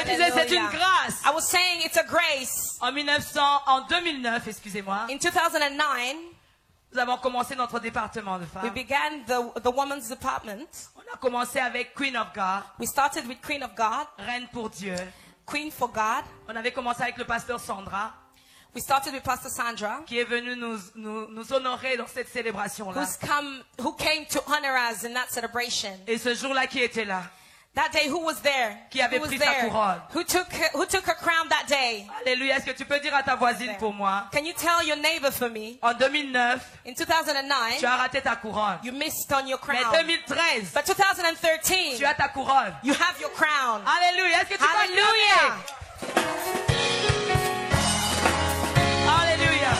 disais, c'est une grâce. I was saying it's a grace. En 2009, excusez-moi, In 2009, nous avons commencé notre département de we femmes. began the women's department. On a commencé avec Queen of God, We started with Queen of God, Reine pour Dieu. Queen for God. On avait commencé avec le pasteur Sandra, We started with Pastor Sandra, qui est venu nous honorer dans cette célébration-là. who came to honor us in that celebration. Et ce jour-là, qui était là? That day, who was there? Qui avait Who was pris sa there? couronne? Who took her crown that day? Alléluia. Est-ce que tu peux dire à ta voisine pour moi? Can you tell your neighbor for me? En 2009, In 2009, tu as raté ta couronne. you missed on your Mais crown. 2013, But 2013, tu as ta couronne. you have your crown. Alléluia. Est-ce que tu peux dire Hallelujah. amen? Alléluia.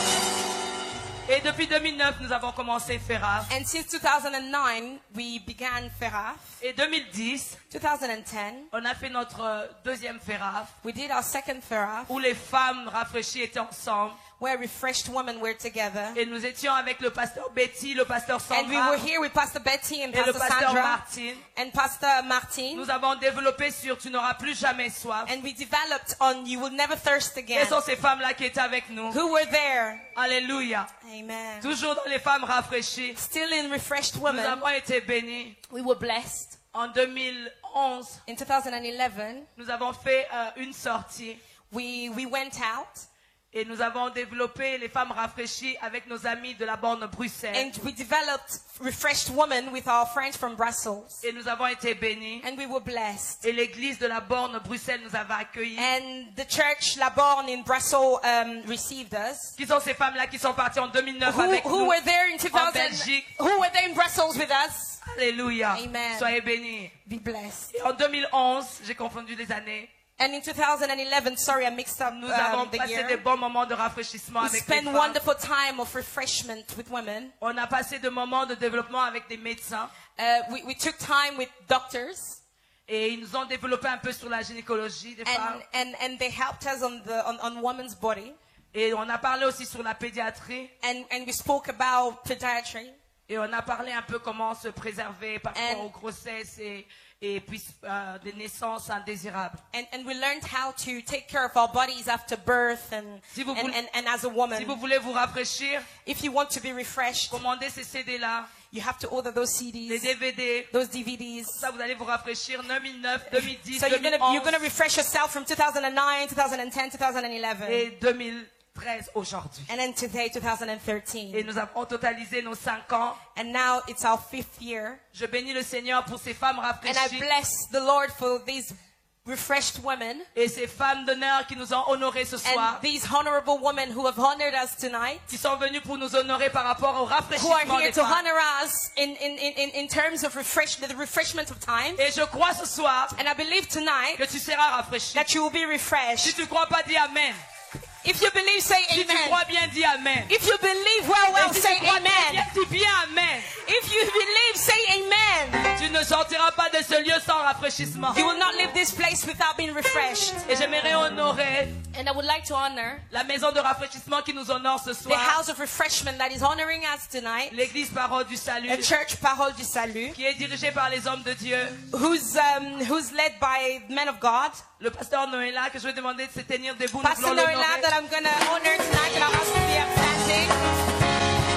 Et depuis 2009, nous avons commencé Ferraf. And since 2009, we began Feraf. Et 2010, 2010, on a fait notre deuxième Ferraf, we did our second Feraf, où les femmes rafraîchies étaient ensemble. where refreshed women were together. Et nous étions avec le pasteur Betty, le pasteur And we Sandra were here with Pastor Betty and et le Pastor pasteur Sandra Martin. and Pastor Martin. Nous avons développé sur Tu n'auras plus jamais soif. And we developed on You Will Never Thirst Again. Quelles sont ces femmes-là qui étaient avec nous? Who were there? Alléluia. Amen. Toujours dans les femmes rafraîchies. Still in refreshed Nous women, avons été bénis. we were blessed. En 2011, In 2011, nous avons fait une sortie we went out et nous avons développé les femmes rafraîchies avec nos amis de la borne Bruxelles. and we developed refreshed women with our friends from Brussels. Et nous avons été bénis. And we were blessed. Et l'église de la borne Bruxelles nous avait accueillis. And the church La Borne in Brussels received us. Qui sont ces femmes-là qui sont parties en 2009 avec Who nous? were there in En 2000? Belgique. Who were there in Brussels with us? Alléluia. Amen. Soyez bénis. Be blessed. Et en 2011, j'ai confondu les années. And in 2011, sorry, I mixed up Nous avons the passé des year. bons moments de rafraîchissement We avec les spent femmes. wonderful time of refreshment with women. On a passé de moments de développement avec des médecins. We took time with doctors. Et ils nous ont développé un peu sur la gynécologie des femmes. And they helped us on woman's body. Et on a parlé aussi sur la pédiatrie. And we spoke about pediatry. Et on a parlé un peu comment se préserver par rapport aux grossesses et puis des naissances indésirables. And we learned how to take care of our bodies after birth and as a woman. Si vous voulez vous rafraîchir, If you want to be refreshed, commandez ces CD-là, you have to order those les CDs, DVD. those DVDs. Ça, vous allez vous rafraîchir 2009, 2010, So you're 2011 gonna refresh yourself from 2009, 2010, 2011. et 2013 aujourd'hui. And then today, Et 2013. nous avons totalisé nos 5 ans. And now it's our 5th year. Je bénis le Seigneur pour ces femmes And I rafraîchies bless the Lord for these refreshed women et ces femmes d'honneur qui nous ont honorés ce soir, and these honorable women who have honored us tonight, qui sont venues pour nous honorer par rapport au who are rafraîchissement here des to femmes. honor us in terms of the refreshment of time. Et je crois ce soir And I believe tonight que tu seras rafraîchi. that you will be Si refreshed. tu crois pas, dis Amen. If you believe, say Si tu amen. crois bien, dis Amen. If you believe well, Et si say tu crois bien, amen. dis bien Amen. If you believe, say amen. Tu ne sortiras pas de ce lieu sans rafraîchissement. You will not leave this place without being refreshed. Et j'aimerais honorer And I would like to honor la maison de rafraîchissement qui nous honore ce the soir. house of refreshment that is honoring us tonight. L'église Parole du Salut, The church Parole du Salut, qui est dirigée par les hommes de Dieu. who's led by men of God. Le pasteur Noëlla, que je vais demander de se tenir debout. Nous Pastor voulons Noëlla, l'honorer. that I'm going to honor tonight, and I'll ask to be upstanding.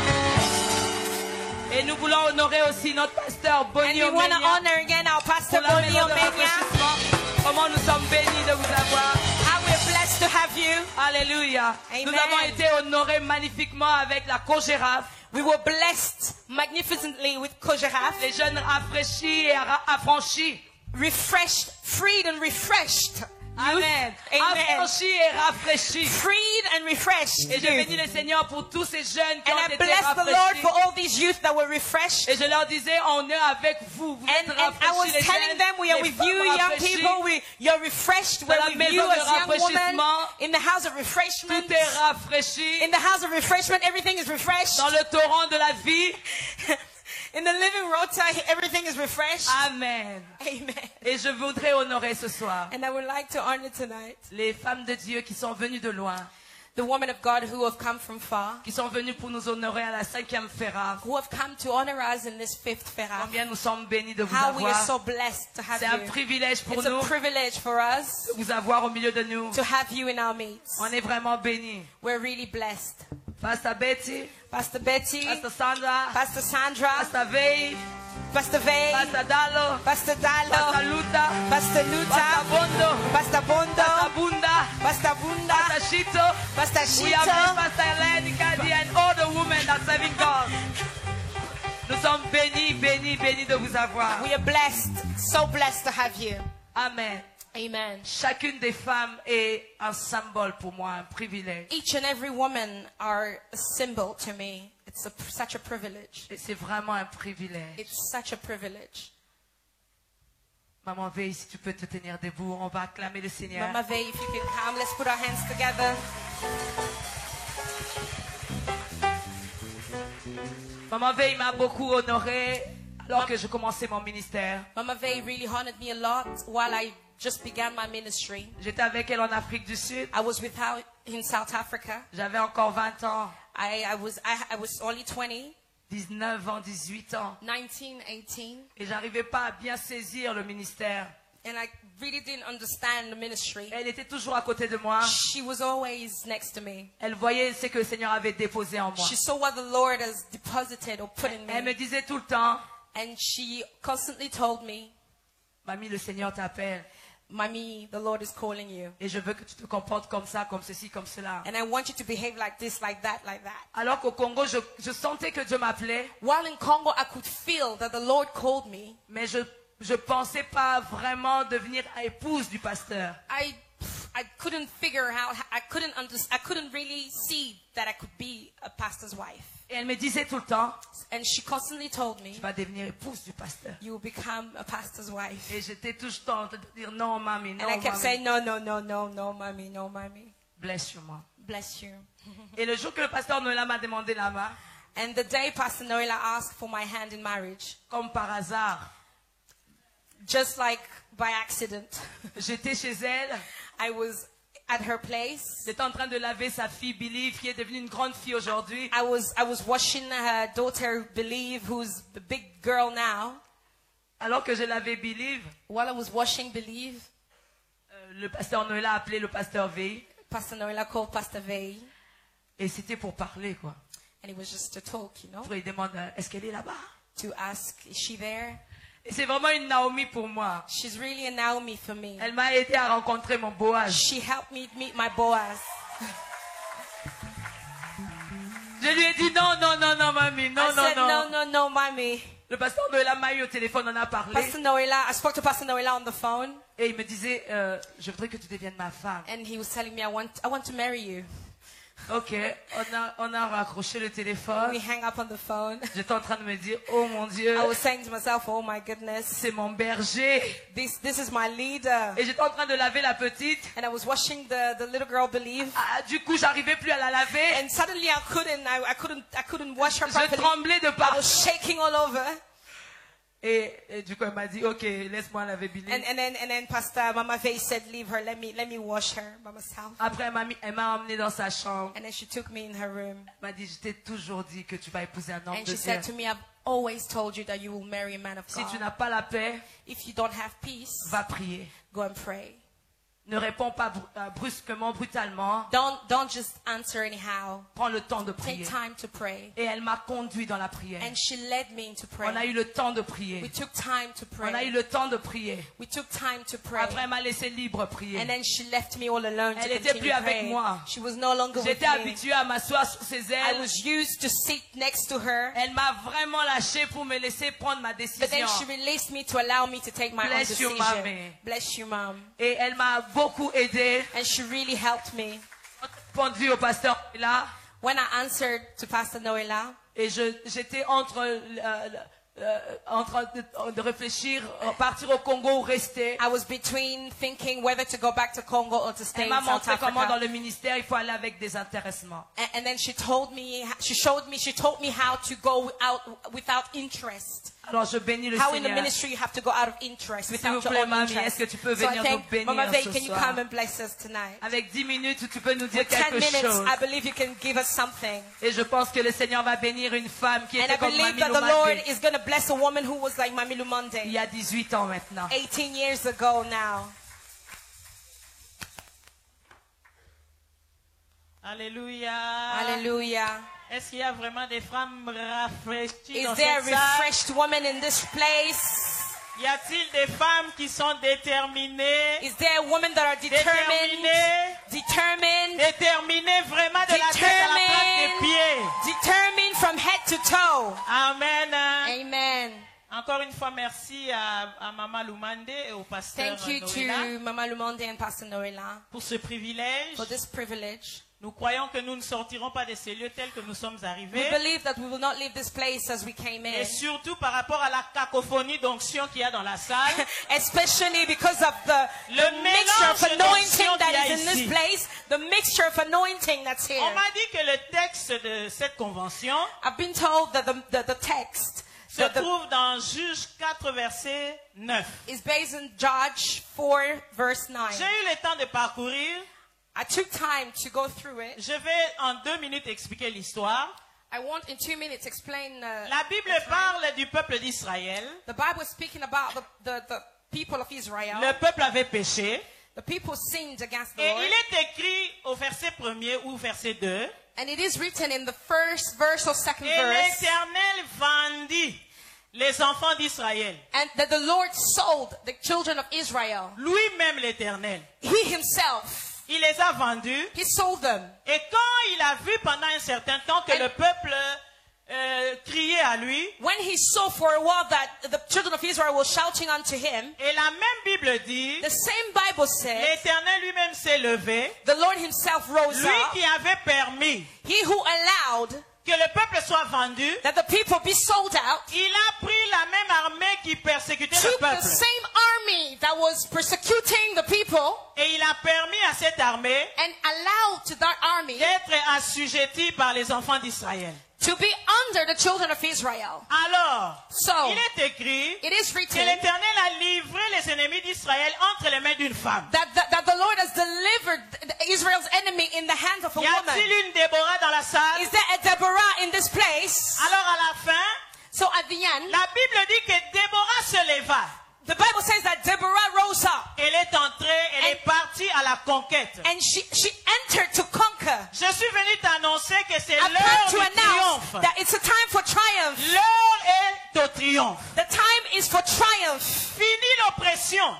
Et nous voulons honorer aussi notre pasteur And Bonnie we want to Omenia honor again our Pastor pour la Bonnie maison de Omenia. rafraîchissement. Comment nous sommes bénis de vous avoir. How we're blessed to have you. Alléluia. Amen. Nous avons été honorés magnifiquement avec la Cogéraf. We were blessed magnificently with Kojeraf, Les jeunes rafraîchis et affranchis. refreshed, freed and refreshed. Amen. Amen. Affranchis et rafraîchis. Freed and refreshed. Et je bénis le Seigneur pour tous ces jeunes qui And ont I été bless the Lord rafraîchis. for all these youth that were refreshed. Et je leur disais, on est avec vous. Vous êtes And I was rafraîchis les telling jeunes, them, we are les with femmes you, young rafraîchies. people. You're refreshed. We're Dans la with maison you de as young women rafraîchissement. in the house of refreshment. Tout est rafraîchi. In the house of refreshment, everything is refreshed. Dans le torrent de la vie. In the living rota, everything is refreshed. Amen. Amen. Et je voudrais honorer ce soir And I would like to honor tonight les femmes de Dieu qui sont venues de loin. the women of God who have come from far, qui sont venus pour nous honorer à la 5e Ferrare. who have come to honor us in this 5th Ferrah. Combien nous sommes bénis de vous How we are avoir. so blessed to have C'est un you. privilège pour It's a nous privilege for us de vous avoir au milieu de nous. to have you in our midst. On est vraiment bénis. We're really blessed. Pastor Betty, Pastor Betty, Pastor Sandra, Pastor Sandra, Pastor Vei, Pastor Vay, Pastor Dalo, Pastor Pastor Dalo, Luta, Pastor Pastor Luta, Bondo, Pastor Pastor Bondo, Bunda, Pastor Bunda, Pastor Shito. Pastor We have met Shito. Pastor Hélène, Kadi, and all the women that serving God. Nous sommes bénis, bénis, bénis de vous avoir. We are blessed, so blessed to have you. Amen. Amen. Chacune des femmes est un symbole pour moi, un privilège. Each and every woman are a symbol to me. It's such a privilege. Et c'est vraiment un privilège. It's such a privilege. Maman Veille, si tu peux te tenir debout, on va acclamer le Seigneur. Mama Vay, if you can come, let's put our hands together. Maman Veille m'a beaucoup honoré alors que je commençais mon ministère. Mama Vay really honored me a lot while I just began my ministry. J'étais avec elle en Afrique du Sud. I was with her in South Africa. J'avais encore 20 ans, I was only 20, 19 ans, 18 ans. 19, 18, Et j'arrivais pas à bien saisir le ministère. and I really didn't understand the ministry. Elle était toujours à côté de moi. She was always next to me. Elle voyait ce que le Seigneur avait déposé en moi. She saw what the Lord has deposited or put in Elle me me. disait tout le temps, And she constantly told me, Mamie, le Seigneur t'appelle. Mommy, the Lord is calling you. Et je veux que tu te comportes comme ça, comme ceci, comme cela. And I want you to behave like this, like that, like that. Alors qu'au Congo, je sentais que Dieu m'appelait, While in Congo, I could feel that the Lord called me. mais je pensais pas vraiment devenir épouse du pasteur. I couldn't figure how I couldn't really see that I could be a pastor's wife. Et elle me disait tout le temps, And she constantly told me, tu vas devenir épouse du pasteur. you will become a pastor's wife. Et j'étais tout le temps en train de dire non, mamie, non, And I kept mamie. saying, no, no, no, no, no, mommy, no, mommy. Bless you, moi. Bless you. Et le jour que le pasteur Noëlla m'a demandé la main, And the day Pastor Noela asked for my hand in marriage, comme par hasard, just like by accident, j'étais chez elle, I was at her place. j'étais en train de laver sa fille Billy, qui est devenue une grande fille aujourd'hui. I was washing her daughter, Believe, who's a big girl now. Alors que je lavais Billy, While I was washing Believe, le pasteur Noëlla a appelé le pasteur Veille. Pastor Noela called Pastor Vay, Et c'était pour parler, quoi. and it was just to talk, you know, Après, il demande, est-ce qu'elle est là-bas? to ask, is she there? Et c'est vraiment une Naomi pour moi. She's really a Naomi for me. Elle m'a aidé à rencontrer mon Boaz. She helped me meet my Boaz. Je lui ai dit, non, non, non, non, mamie, non, I said, non, no, non. no, no, mommy. Le pasteur Noëlla m'a eu au téléphone, on a parlé. Pastor Noela, I spoke to Pastor Noela on the phone, Et il me disait, je voudrais que tu deviennes ma femme. and he was telling me, I want to marry you. Ok, on a raccroché le téléphone. We hang up on the phone. J'étais en train de me dire, oh mon Dieu, I was saying to myself, oh my goodness, c'est mon berger. this is my leader. Et j'étais en train de laver la petite. And I was watching the little girl Believe. Ah, du coup, j'arrivais plus à la laver. And suddenly I couldn't wash her Je properly. tremblais de I partout. was shaking all over. Et du coup, elle m'a dit, ok, laisse-moi laver Billy. And then Pastor Mama Vay said, leave her, let me wash her by myself. Après, elle m'a emmené dans sa chambre. And then she took me in her room. Elle m'a dit, je t'ai toujours dit que tu vas épouser un homme And de she Dieu. said to me, I've always told you that you will marry a man of Si tu God. n'as pas la paix, If you don't have peace, va prier. go and pray. Ne réponds pas brusquement, brutalement. Don't just answer anyhow. Prends le temps de Take prier. time to pray. Et elle m'a conduit dans la prière. And she led me into On a prayer. eu le temps de prier. We took time to On a eu pray. le temps de prier. We took time to pray. Après, elle m'a laissé libre prier. And then she left me all alone to Elle était continue plus avec praying. moi. She was no longer with J'étais me. habituée à m'asseoir sur ses I ailes. was used to sit next to her. Elle m'a vraiment lâché pour me laisser prendre ma But then décision. she released me to allow me to take my own Bless you, decision. mommy. Bless you, Mom. Et elle m'a beaucoup aidé. And she really helped me. Répondu au pasteur là. When I answered to Pastor Noela, Et j'étais en train de réfléchir, partir au Congo ou rester. I was between thinking whether to go back to Congo or to stay Elle in m'a South montré comment dans Africa. le ministère il faut aller avec des intéressements. And then she told me how to go out without interest. Alors je bénis le How in the Seigneur. ministry you have to go out of interest, S'il vous without your plaît, own mamie, interest. est-ce que tu peux So I venir nous think, bénir Mama Vay, ce can you soir? come and bless us tonight? Avec 10 minutes, tu peux nous dire With 10 quelque minutes, chose. I believe you can give us something. Et je pense que le Seigneur va bénir une femme qui And était I comme believe Mamie that the Lord Lumande is going to bless a woman who was like Mami il Lumande y a 18 ans maintenant. 18 years ago now. Alléluia. Hallelujah. Est-ce qu'il y a vraiment des femmes rafraîchies Is dans there a cette salle? refreshed woman in this place? Y a-t-il des femmes qui sont déterminées? Is there women that are determined? Determined. Déterminées vraiment de la tête à la plante des pieds. Determined from head to toe. Amen. Amen. Encore une fois, merci à Maman Lumande et au pasteur Thank you Noëlla to Mama Lumande and Pastor Noella pour ce privilège. for this privilege. Nous croyons que nous ne sortirons pas de ces lieux tels que nous sommes We arrivés. believe that we will not leave this place as we came Et in. surtout par rapport à la cacophonie d'onction qu'il y a dans la salle. Especially because of the Le mixture of mélange anointing d'onction that qu'il y a is in this ici. place, the mixture of anointing that's here. On m'a dit que le texte de cette convention I've been told that the text se trouve dans Juges 4, verset 9. is based in Judge 4, verse 9. J'ai eu le temps de parcourir. I took time to go through it. Je vais en 2 minutes expliquer l'histoire. I want in 2 minutes explain. La Bible parle du peuple d'Israël. The Bible is speaking about the people of Israel. Le peuple avait péché. The people sinned against the Et Lord. il est écrit au verset 1er ou verset 2. And it is written in the first verse or second Et verse. l'Éternel vendit les enfants d'Israël. And that the Lord sold the children of Israel. Lui-même l'Éternel. He himself. Il les a vendus. He sold them. Et quand il a vu pendant un certain temps que And- le peuple criait à lui, When he saw for a while that the children of Israel were shouting unto him, et la même Bible dit, the same Bible says, l'Éternel lui-même s'est levé, the Lord himself rose lui up. qui avait permis He who allowed que le peuple soit vendu, that the people be sold out, il a pris la même armée qui persécutait le took the peuple. same army that was persecuting the people Et il a permis à cette armée and allowed to that army d'être assujettie par les enfants d'Israël. to be under the children of Israel. Alors, So, il est écrit it is que written l'Éternel a livré les ennemis d'Israël entre les mains d'une femme. that the Lord has delivered Israel's enemy in the hands of a Y woman. a-t-il une Déborah dans la salle? Is there a Deborah in this place? Alors à la fin, So at the end, la Bible dit que Déborah se leva. the Bible says that Deborah rose up Elle est entrée, elle est partie à la conquête. and she entered to conquer. Je suis venu t'annoncer que c'est I've l'heure come to du announce triomphe. that it's a time for triumph. L'heure est au triomphe. The time is for triumph. Fini l'oppression.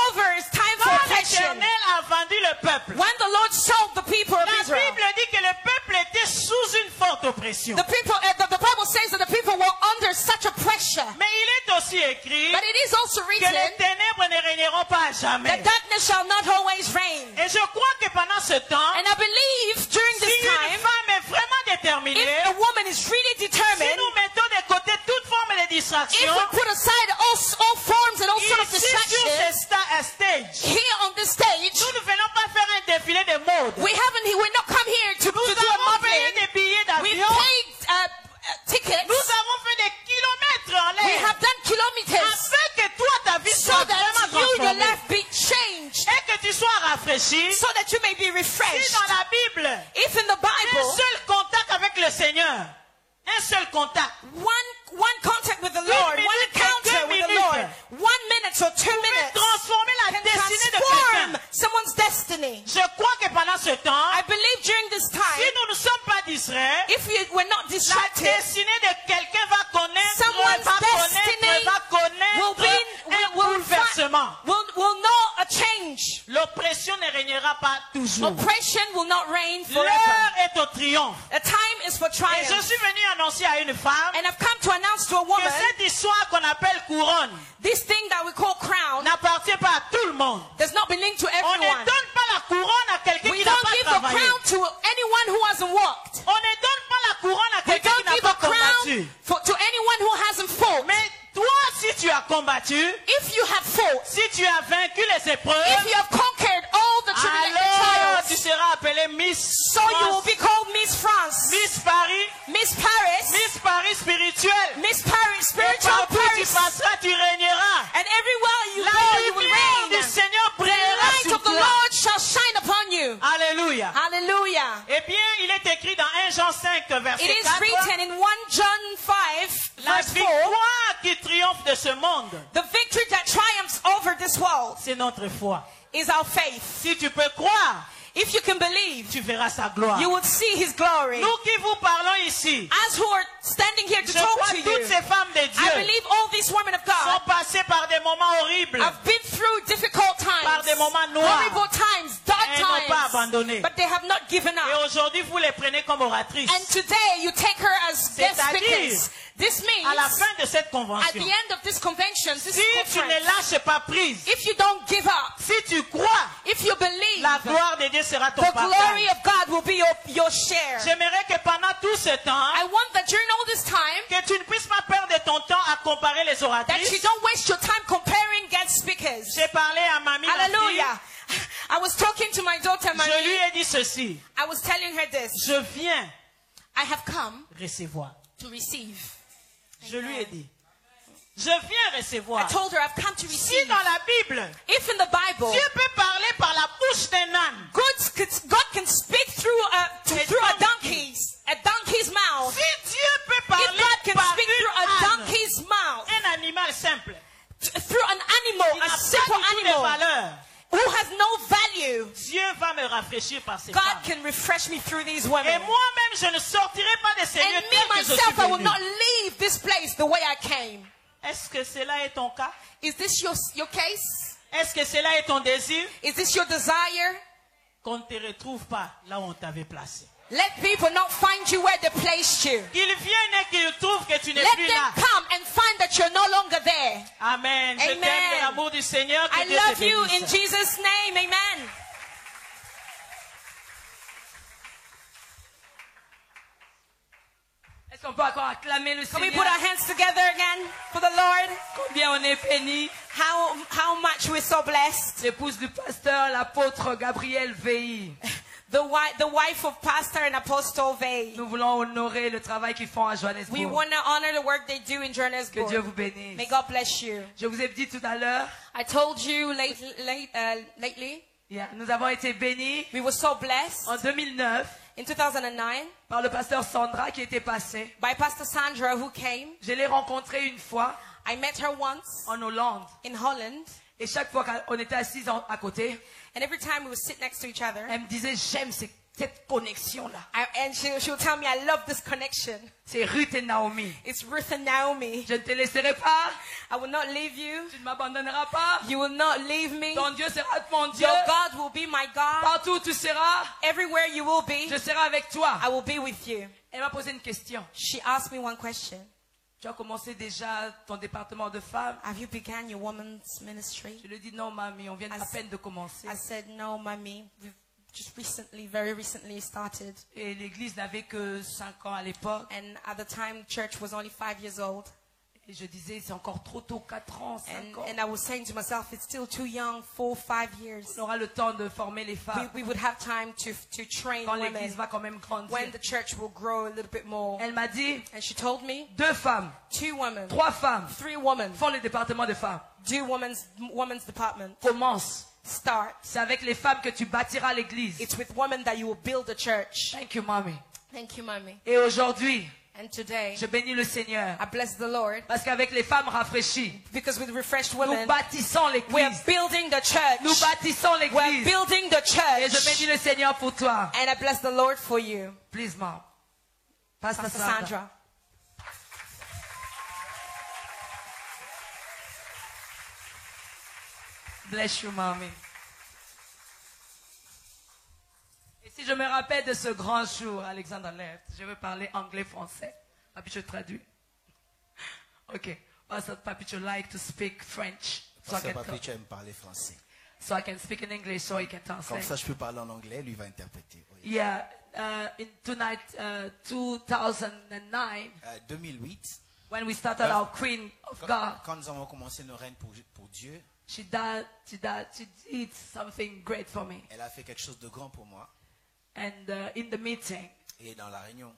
Over is time for Quand oppression. l'Éternel a vendu le peuple, When the Lord sold the people of la Israel, Bible dit que le peuple était sous une forte oppression. the Bible says that the people were under such a pressure. Mais il est aussi écrit But it is also que les written ténèbres ne régneront pas à jamais. that darkness shall not always reign. Et je crois que pendant ce temps, And I believe during si this une time, femme est vraiment déterminée, if a woman is really si determined, nous mettons de côté toute forme de if distraction, we put aside all forms and all sort of ici sur distractions, ce stage, here on this stage, nous ne venons pas faire un défilé de mode. we're not come here to Nous do a avons payé modeling. des billets We d'avion. paid tickets. Nous avons fait des kilomètres en We l'air have done kilometers afin que toi, ta vie so soit that vraiment you, your transformée life be changed, et que tu sois rafraîchi. so that you may be Si refreshed. dans la Bible, If in the un Bible, seul contact avec le Seigneur, un seul contact, one contact with the Lord, one minutes, encounter 2 with the minutes. Lord, 1 minute or 2 peut minutes transformer la can destinée de transform quelqu'un. someone's destiny. Je crois que pendant ce temps, I believe during this si time, nous ne sommes pas distraits, if we're not la distracted, destinée de quelqu'un va connaître, someone's va destiny will connaître un bouleversement. will know a change. L'oppression ne régnera pas toujours. Oppression will not reign forever. L'heure est au triomphe. A time is for Et je triumph. suis venu annoncer à une femme And I've come to announce to a que woman, cette histoire qu'on appelle couronne this thing that we call crown n'appartient pas à tout le monde. does not belong to On ne everyone. donne pas la couronne à quelqu'un We qui n'a don't pas give the travaillé. crown to anyone who hasn't worked. On ne donne pas la couronne à We quelqu'un qui don't n'a give pas a combattu. crown to anyone who hasn't fought. Mais toi, si tu as combattu, If you have fought, si tu as vaincu les épreuves, if you have conquered all the alors tu trials, seras appelée Miss so you will France, be called Miss France, Miss Paris, Miss Paris, Miss Paris spirituelle. Miss Paris, Et spiritual partout tu écrit dans 1 Jean 5, verset It is 4. written in 1 John 5, La verse 4, victoire qui triomphe de ce monde, the victory that triumphs over this world c'est notre foi. is our faith. Si tu peux croire, If you can believe, tu verras sa gloire. you will see his glory. Nous qui vous parlons ici, As who are standing here to je talk crois to que toutes you, ces femmes de I Dieu believe all these women of sont God passées par des moments horribles. have been through difficult Par times, des moments noirs. horrible times, dark Elles n'ont pas times, abandonné. but they have not given Et up. aujourd'hui, vous les prenez comme oratrices. And today you take her as guest C'est-à-dire, speakers. This means À la fin de cette at convention, the end of this convention, this si tu ne conference, lâches pas prise, if you don't give up, si tu crois, if you believe, la gloire de Dieu sera ton the glory partage. of God will be your share. J'aimerais que pendant tout ce temps, I want that during all this time, que tu ne puisses pas perdre ton temps à comparer les that you oratrices. don't waste your time comparing guest speakers. J'ai parlé à Mamie, ma fille. Hallelujah. I was talking to my daughter, Je lui Marie. ai dit ceci. I was telling her this. Je viens I have come recevoir. to receive. Je lui ai dit. Je viens recevoir. I told her I've come to Si receive. dans la Bible, If in the Bible, Dieu peut parler par la bouche d'un âne, God can speak through a donkey's mouth. si Dieu peut If parler God can par speak through une a âne, donkey's mouth, un animal simple, through an qui animal, n'a a pas simple du tout de animal valeur, who has no value, Dieu va me rafraîchir par ces God femmes. can refresh me through these Et women. moi-même, je ne sortirai pas de ces lieux And me tel que je myself, I suis will venu. not leave this place the way I came. Est-ce que cela est ton cas? Is this your case? Est-ce que cela est ton désir? Is this your desire? Qu'on ne te retrouve pas là où on t'avait placé. Let people not find you where they placed you. Qu'ils viennent et qu'ils trouvent que tu n'es Let plus them là. come and find that you're no longer there. Amen. Je Amen. t'aime de l'amour du Seigneur. Que I Dieu te love you in bénisse. Jesus' name. Amen. Est-ce qu'on peut encore acclamer le Can we Seigneur? put our hands together again for the Lord? Combien on est bénis. How much we're so blessed. L'épouse du pasteur, l'apôtre Gabriel Veilly. The wife of Pastor and Apostle Vey. Nous voulons honorer le travail qu'ils font à We Johannesburg. want to honor the work they do in Que Dieu Johannesburg. vous bénisse. May God bless you. Je vous ai dit tout à l'heure, I told you lately, nous avons été bénis we were so blessed en 2009 in 2009 par le pasteur Sandra qui était passé. by Pastor Sandra who came. Je l'ai rencontrée une fois I met her once en Hollande. in Holland. Et chaque fois qu'on était assis à côté, And every time we would sit next to each other, elle me disait, j'aime cette connexion-là. and she would tell me, I love this connection. C'est Ruth et Naomi. It's Ruth and Naomi. Je ne te laisserai pas. I will not leave you. Tu ne m'abandonneras pas. You will not leave me. Ton Dieu sera mon Dieu. Your God will be my God. Partout où tu seras, Everywhere you will be, je serai avec toi. I will be with you. Elle m'a posé une question. She asked me one question. Tu as commencé déjà ton département de femmes? Have you begun your woman's ministry? Je lui ai dit non, mamie, on vient à peine de commencer. I said, no, mommy. We've just very recently started. Et l'église n'avait que 5 ans à l'époque. And at the time, church was only 5 years old. Et je disais, c'est encore trop tôt, 4 ans, 5 ans. And I was saying to myself, it's still too young, 4, 5 years. On aura le temps de former les femmes. We would have time to train Quand women l'église va quand même grandir. when the church will grow a little bit more. Elle m'a dit, And she told me, 2 femmes, 2 women, 3 femmes 3 women, font le département de femmes. do women's department. Commence. Start. C'est avec les femmes que tu bâtiras l'église. It's with women that you will build a church. Thank you, mommy. Thank you, mommy. Et aujourd'hui, And today, je bénis le Seigneur. I bless the Lord Parce qu'avec les femmes rafraîchies, because with refreshed nous women, bâtissons we're l'église. building the church. Nous bâtissons We're l'église. building the Et je bénis church. le Seigneur pour toi. And I bless the Lord for you, Please, mom. Pastor Pastor Sandra. Sandra. Bless you, mommy. Et si je me rappelle de ce grand jour, Alexandre Left, je veux parler anglais-français. Papi, je traduis. Ok. Pastor Papi, you like to speak French? So I, Pasteur can Papi, tu aimes parler français. so I can speak in English so he can Comme translate. ça, je peux parler en anglais, lui va interpréter. Oui. Yeah, in 2009, 2008, when we started our Queen of God, quand nous avons commencé nos règnes pour Dieu, she did something great for me. elle a fait quelque chose de grand pour moi. And in the meeting, Et dans la réunion,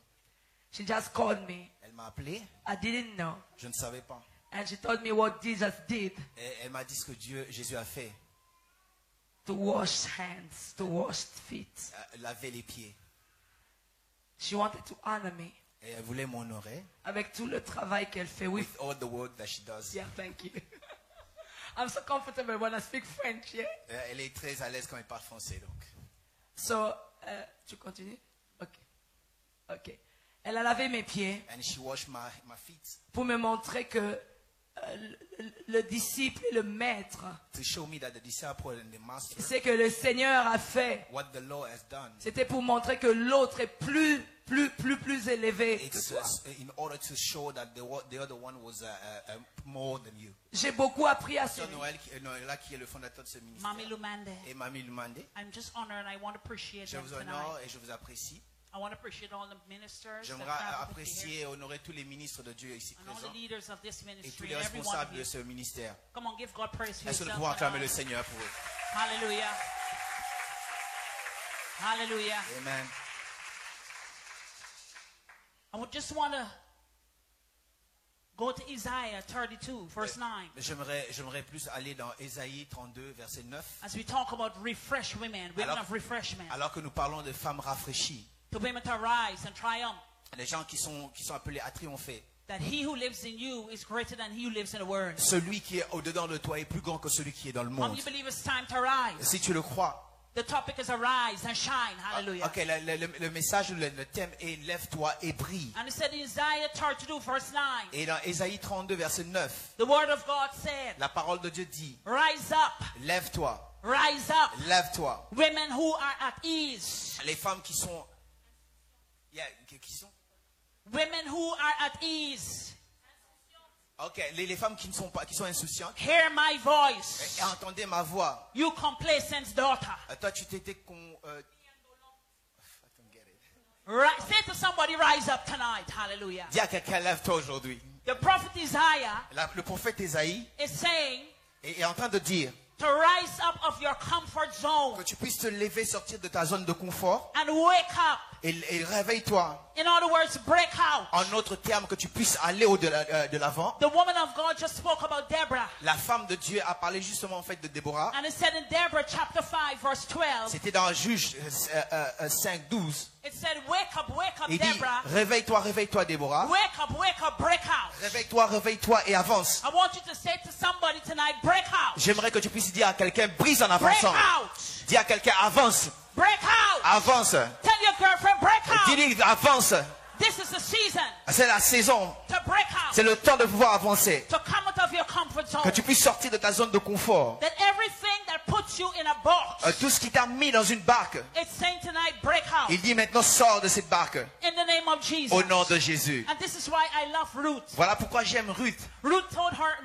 she just called me. elle m'a appelé, I didn't know. je ne savais pas. And she told me what Jesus did Et elle m'a dit ce que Jésus a fait, to wash hands, to wash feet. laver les pieds. She wanted to honor me Et elle voulait m'honorer avec tout le travail qu'elle fait. Oui. with all the work that she does. Yeah, thank you. I'm so comfortable when I speak French, yeah? Elle est très à l'aise quand elle parle français, donc. So, tu continues? Ok. Ok. Elle a lavé mes pieds And she washed my feet pour me montrer que le disciple et le maître, to show me that the disciple and the master, c'est que le Seigneur a fait. what the Lord has done, C'était pour montrer que l'autre est plus élevé que it's toi. in order to show that the other one was more than you. J'ai beaucoup appris à ce Pasteur Noël qui est le fondateur de ce ministère, Mami Lumande, et Mamie Lumande, I'm just honored and I want to appreciate je them vous honore tonight. et je vous apprécie. I want to appreciate all the ministers, the J'aimerais faculty here, apprécier et honorer tous les ministres de Dieu ici and all présents the leaders of this et tous ministry, les and every one of responsables de you. ce ministère. Come on, give God praise for Est-ce que nous yourself pouvons acclamer le tonight. Seigneur pour eux? Hallelujah. Hallelujah. Amen. I would just want to go to Isaiah 32, verse 9. J'aimerais plus aller dans Ésaïe 32, verset 9. As we talk about refresh women of refreshment, Alors que nous parlons de femmes rafraîchies, to women to rise and triumph, les gens qui sont appelés à triompher. that he who lives in you is greater than he who lives in the world. Celui qui est au-dedans de toi est plus grand que celui qui est dans le How monde. many believe it's time to rise? Si tu le crois. The topic is arise and shine. Hallelujah. Ok, le message, le thème est lève-toi et brille. And it said in Isaiah 32, verse 9, Et dans Ésaïe 32, verset 9, the word of God said, la parole de Dieu dit, rise up, lève-toi, rise up, lève-toi. women who are at ease, Les femmes qui sont... qui sont... women who are at ease, Ok, les femmes qui sont insouciantes, hear my voice, et entendez ma voix. you complacent daughter. Toi, tu t'étais Say to somebody, rise up tonight. Hallelujah. dis à quelqu'un, lève-toi aujourd'hui. The prophet Isaiah Le prophète Ésaïe is saying est en train de dire to rise up of your comfort zone que tu puisses te lever, sortir de ta zone de confort and wake up. et réveille-toi. In other words, break out. En autres termes, que tu puisses aller au-delà de l'avant. The woman of God just spoke about Deborah. La femme de Dieu a parlé justement en fait de Déborah. And it said in Deborah chapter 5 verse 12, C'était dans Juge 5, 12. it said, wake up, Il dit, Deborah. réveille-toi, réveille-toi, Déborah. Wake up, break out. Réveille-toi, réveille-toi et avance. I want you to say to somebody tonight, break out. J'aimerais que tu puisses dire à quelqu'un, brise en Break avançant. out. Dis à quelqu'un, avance, Break out. avance. Tell your girlfriend, break out. Dis-lui, avance. This is the season C'est la saison. to break out. C'est le temps de pouvoir avancer. To come out of your comfort zone. Que tu puisses sortir de ta zone de confort. That everything that puts you in a box, Tout ce qui t'a mis dans une barque. it's saying tonight, break out. Il dit maintenant, sors de cette barque. In the name of Jesus. Au nom de Jésus. And this is why I love Ruth. Voilà pourquoi j'aime Ruth. Ruth told her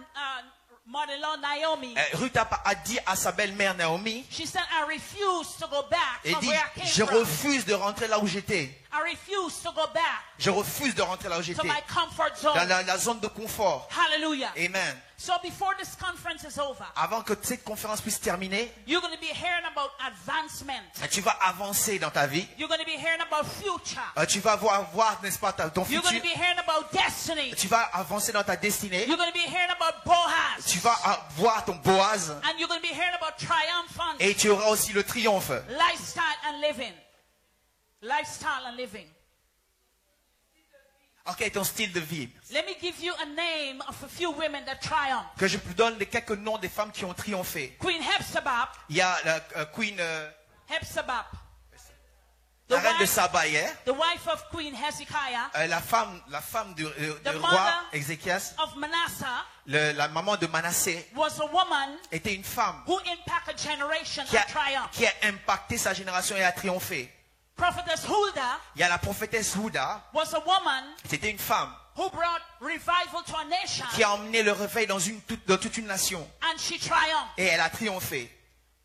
mother-in-law Naomi, Ruth a dit à sa belle-mère Naomi, she said, I refuse to go back elle from dit, where I came je from. refuse de rentrer là où j'étais. I refuse to go back Je refuse de rentrer là où to j'étais. my comfort zone. Dans la zone de confort. Hallelujah. Amen. So before this conference is over, Avant que cette conférence puisse terminer, you're going to be hearing about advancement. tu vas avancer dans ta vie. You're going to be hearing about future. Tu vas voir, n'est-ce pas, ton You're going futur. to be hearing about destiny. Tu vas avancer dans ta destinée. You're going to be hearing about Boaz. Tu vas voir ton Boaz. And you're going to be hearing about triumphant Et tu auras aussi le triomphe. lifestyle and living. Lifestyle and living. Ok, ton style de vie. Let me give you a name of a few women that triumphed. Que je vous donne quelques noms des femmes qui ont triomphé. Queen Hepzibah. Il y a la Queen, Hepzibah. la reine de Saba hier. The wife of Queen Hezekiah. La femme du The roi mother Ézéchias. of Manasseh La maman de Manassé was a woman était une femme who impacted a generation qui of triumph. qui a impacté sa génération et a triomphé. Prophetess Huldah Il y a la prophétesse Houda. was a woman C'était une femme who brought revival to a nation, qui a emmené le réveil dans toute une nation. and she triumphed. Et elle a triomphé.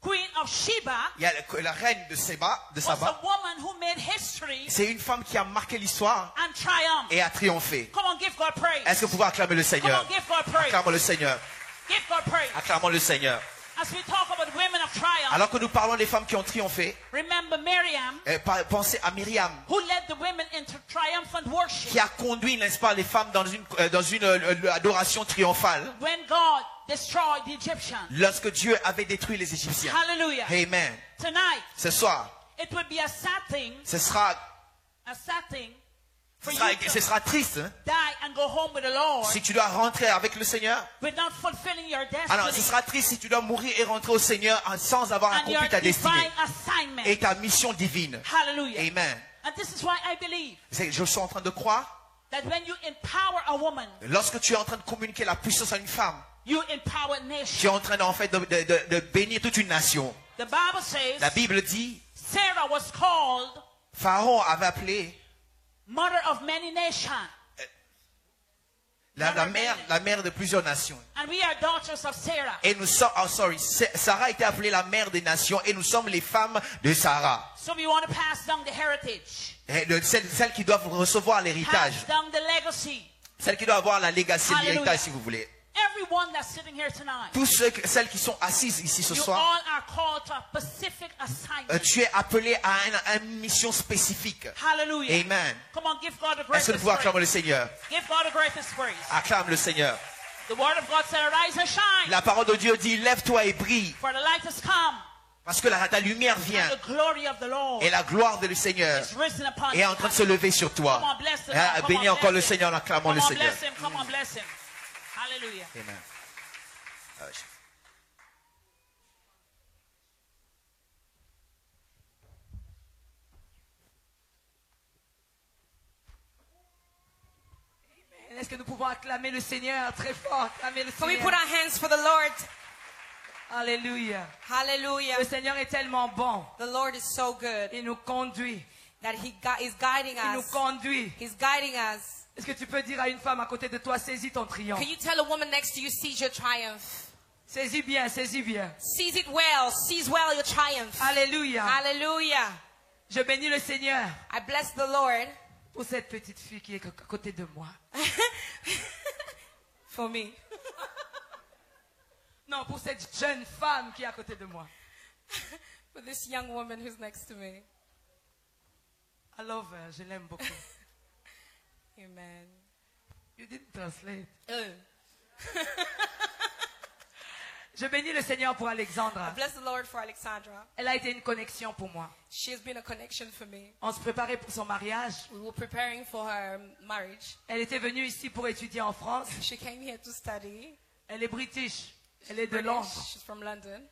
Queen of Sheba Il y a la reine de Saba. was a woman who made history C'est une femme qui a marqué l'histoire and triumphed. et a triomphé. Come on, give God praise. Est-ce que vous pouvez acclamer le Come Seigneur? on, give God praise. Acclamons le Seigneur. Give God praise. Acclamons le Seigneur. As we talk about women of triumph, Alors que nous parlons des femmes qui ont triomphé, remember Miriam, pensez à Myriam, who led the women into triumphant worship. qui a conduit, n'est-ce pas, les femmes dans une adoration triomphale When God destroyed the Egyptians. lorsque Dieu avait détruit les Égyptiens. Hallelujah. Amen. Tonight, Ce soir, it would be a sad thing ce sera a sad thing for you Ce sera triste hein, to die and go home with the Lord si tu dois rentrer avec le Seigneur. without fulfilling your Alors, ce destiny sera triste si tu dois mourir et rentrer au Seigneur sans avoir and your accompli ta destinée divine assignment. et ta mission divine. Hallelujah. Amen. And this is why I believe Je suis en train de croire, that when you empower a woman, lorsque tu es en train de communiquer la puissance à une femme, you empower a tu nation. es en train en fait de bénir toute une nation. The Bible says La Bible dit, Sarah was called Pharaon avait appelé mother of many nations. la mère de plusieurs nations. And we are daughters of Sarah. Et nous sommes, Sarah a été appelée la mère des nations et nous sommes les femmes de Sarah. So we want to pass down the heritage, Celles qui doivent recevoir l'héritage. pass down the legacy. Celles qui doivent avoir la legacy, Hallelujah. l'héritage si vous voulez. Everyone that's sitting here tonight, Celles qui sont assises ici ce you soir, all are called to a specific assignment. tu es appelé à une mission spécifique. Hallelujah. Amen. Come on, give God the Est-ce que greatest nous pouvons acclamer praise. le Seigneur? Give God the greatest praise. Acclame le Seigneur. The word of God said, arise and shine, La parole de Dieu dit, lève-toi et brille, for the light has come, parce que ta lumière vient and the glory of the Lord et la gloire du Seigneur is risen upon est en train de se lever sur toi. Come on, bless the Ah, Lord. Come bénis on, encore bless le Seigneur en acclamant Come le on, Seigneur. bless him. Come on, bless him. Hallelujah. Amen. Ah, ouais. Est-ce que nous pouvons acclamer le Seigneur très fort? Acclamer le Can we Seigneur. put our hands for the Lord? Alléluia. Hallelujah. Le Seigneur est tellement bon. The Lord is so good Il nous conduit. that is guiding Il nous us. conduit. He's guiding us. Est-ce que tu peux dire à une femme à côté de toi, saisis ton triomphe? Can you tell a woman next to you, seize your triumph? Saisis bien, saisis bien. Seize it well. Seize well your triumph. Alléluia. Hallelujah. Je bénis le Seigneur I bless the Lord pour cette petite fille qui est à côté de moi. for me. Non, pour cette jeune femme qui est à côté de moi. For this young woman who's next to me. I love her, je l'aime beaucoup. Amen. You didn't translate. Oh. Je bénis le Seigneur pour I Alexandra. bless the Lord for Alexandra. Elle a été une connexion pour moi. She has been a connection for me. On se préparait pour son mariage. We were preparing for her marriage. Elle était venue ici pour étudier en France. She came here to study. Elle est british. Elle est de British. Londres. She's from London.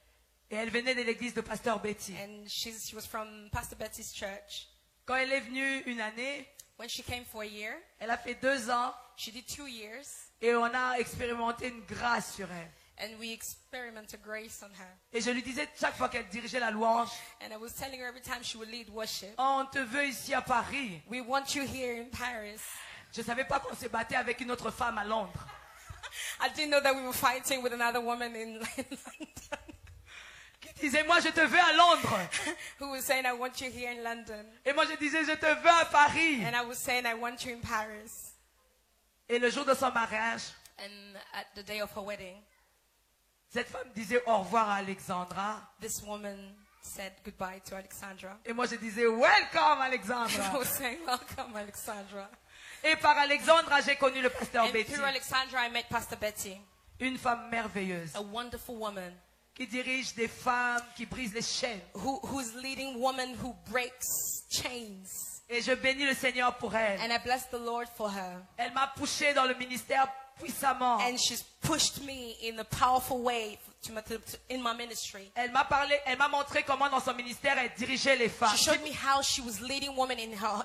Et elle venait de l'église de Pasteur Betty. And she was from Pastor Betty's church. Quand elle est venue une année, When she came for a year, elle a fait 2 ans she did 2 years. et on a expérimenté une grâce sur elle. And we experimented grace on her. Et je lui disais chaque fois qu'elle dirigeait la louange, And I was telling her every time she would lead worship, on te veut ici à Paris. we want you here in Paris. Je ne savais pas qu'on se battait avec une autre femme à Londres. I didn't know that we were fighting with another woman in London Qui disait, moi je te veux à Londres. who was saying, I want you here in London. Et moi je disais, je te veux à Paris. And I was saying, I want you in Paris. Et le jour de son mariage, And at the day of her wedding, cette femme disait au revoir à Alexandra. this woman said goodbye to Alexandra. Et moi je disais, welcome I Alexandra. was saying, welcome, Alexandra. Et par Alexandra, j'ai connu le pasteur And Betty. through Alexandra, I met Pastor Betty, Une femme merveilleuse. a wonderful woman Qui dirige des femmes qui brisent les chaînes. who's leading woman who breaks chains. Et je bénis le Seigneur pour elle. And I bless the Lord for her. Elle m'a poussé dans le ministère puissamment. And she's pushed me in a powerful way in my ministry. Elle m'a parlé, elle m'a montré comment dans son ministère elle dirigeait les femmes. She showed me how she was leading women in her.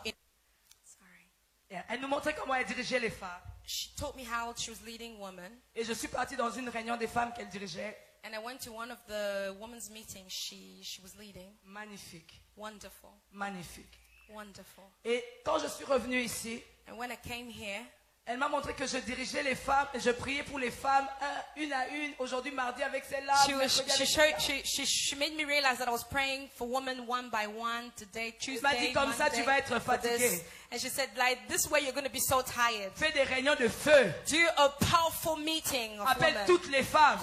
Sorry. Elle nous montrait comment elle dirigeait les femmes. She taught me how she was leading women. Et je suis partie dans une réunion des femmes qu'elle dirigeait. And I went to one of the women's meetings she was leading. Magnifique, Wonderful. magnifique. Wonderful. Et quand je suis revenue ici, And when I came here, elle m'a montré que je dirigeais les femmes et je priais pour les femmes une à une. Aujourd'hui, mardi avec celle-là. she made me realize that I was praying for women one by one today, m'a dit, Tuesday, comme ça, tu Monday, vas être for this. fatigué. And she said, like, this way you're going to be so tired. Fais des réunions de feu. Do a powerful meeting of Appelle women. toutes les femmes.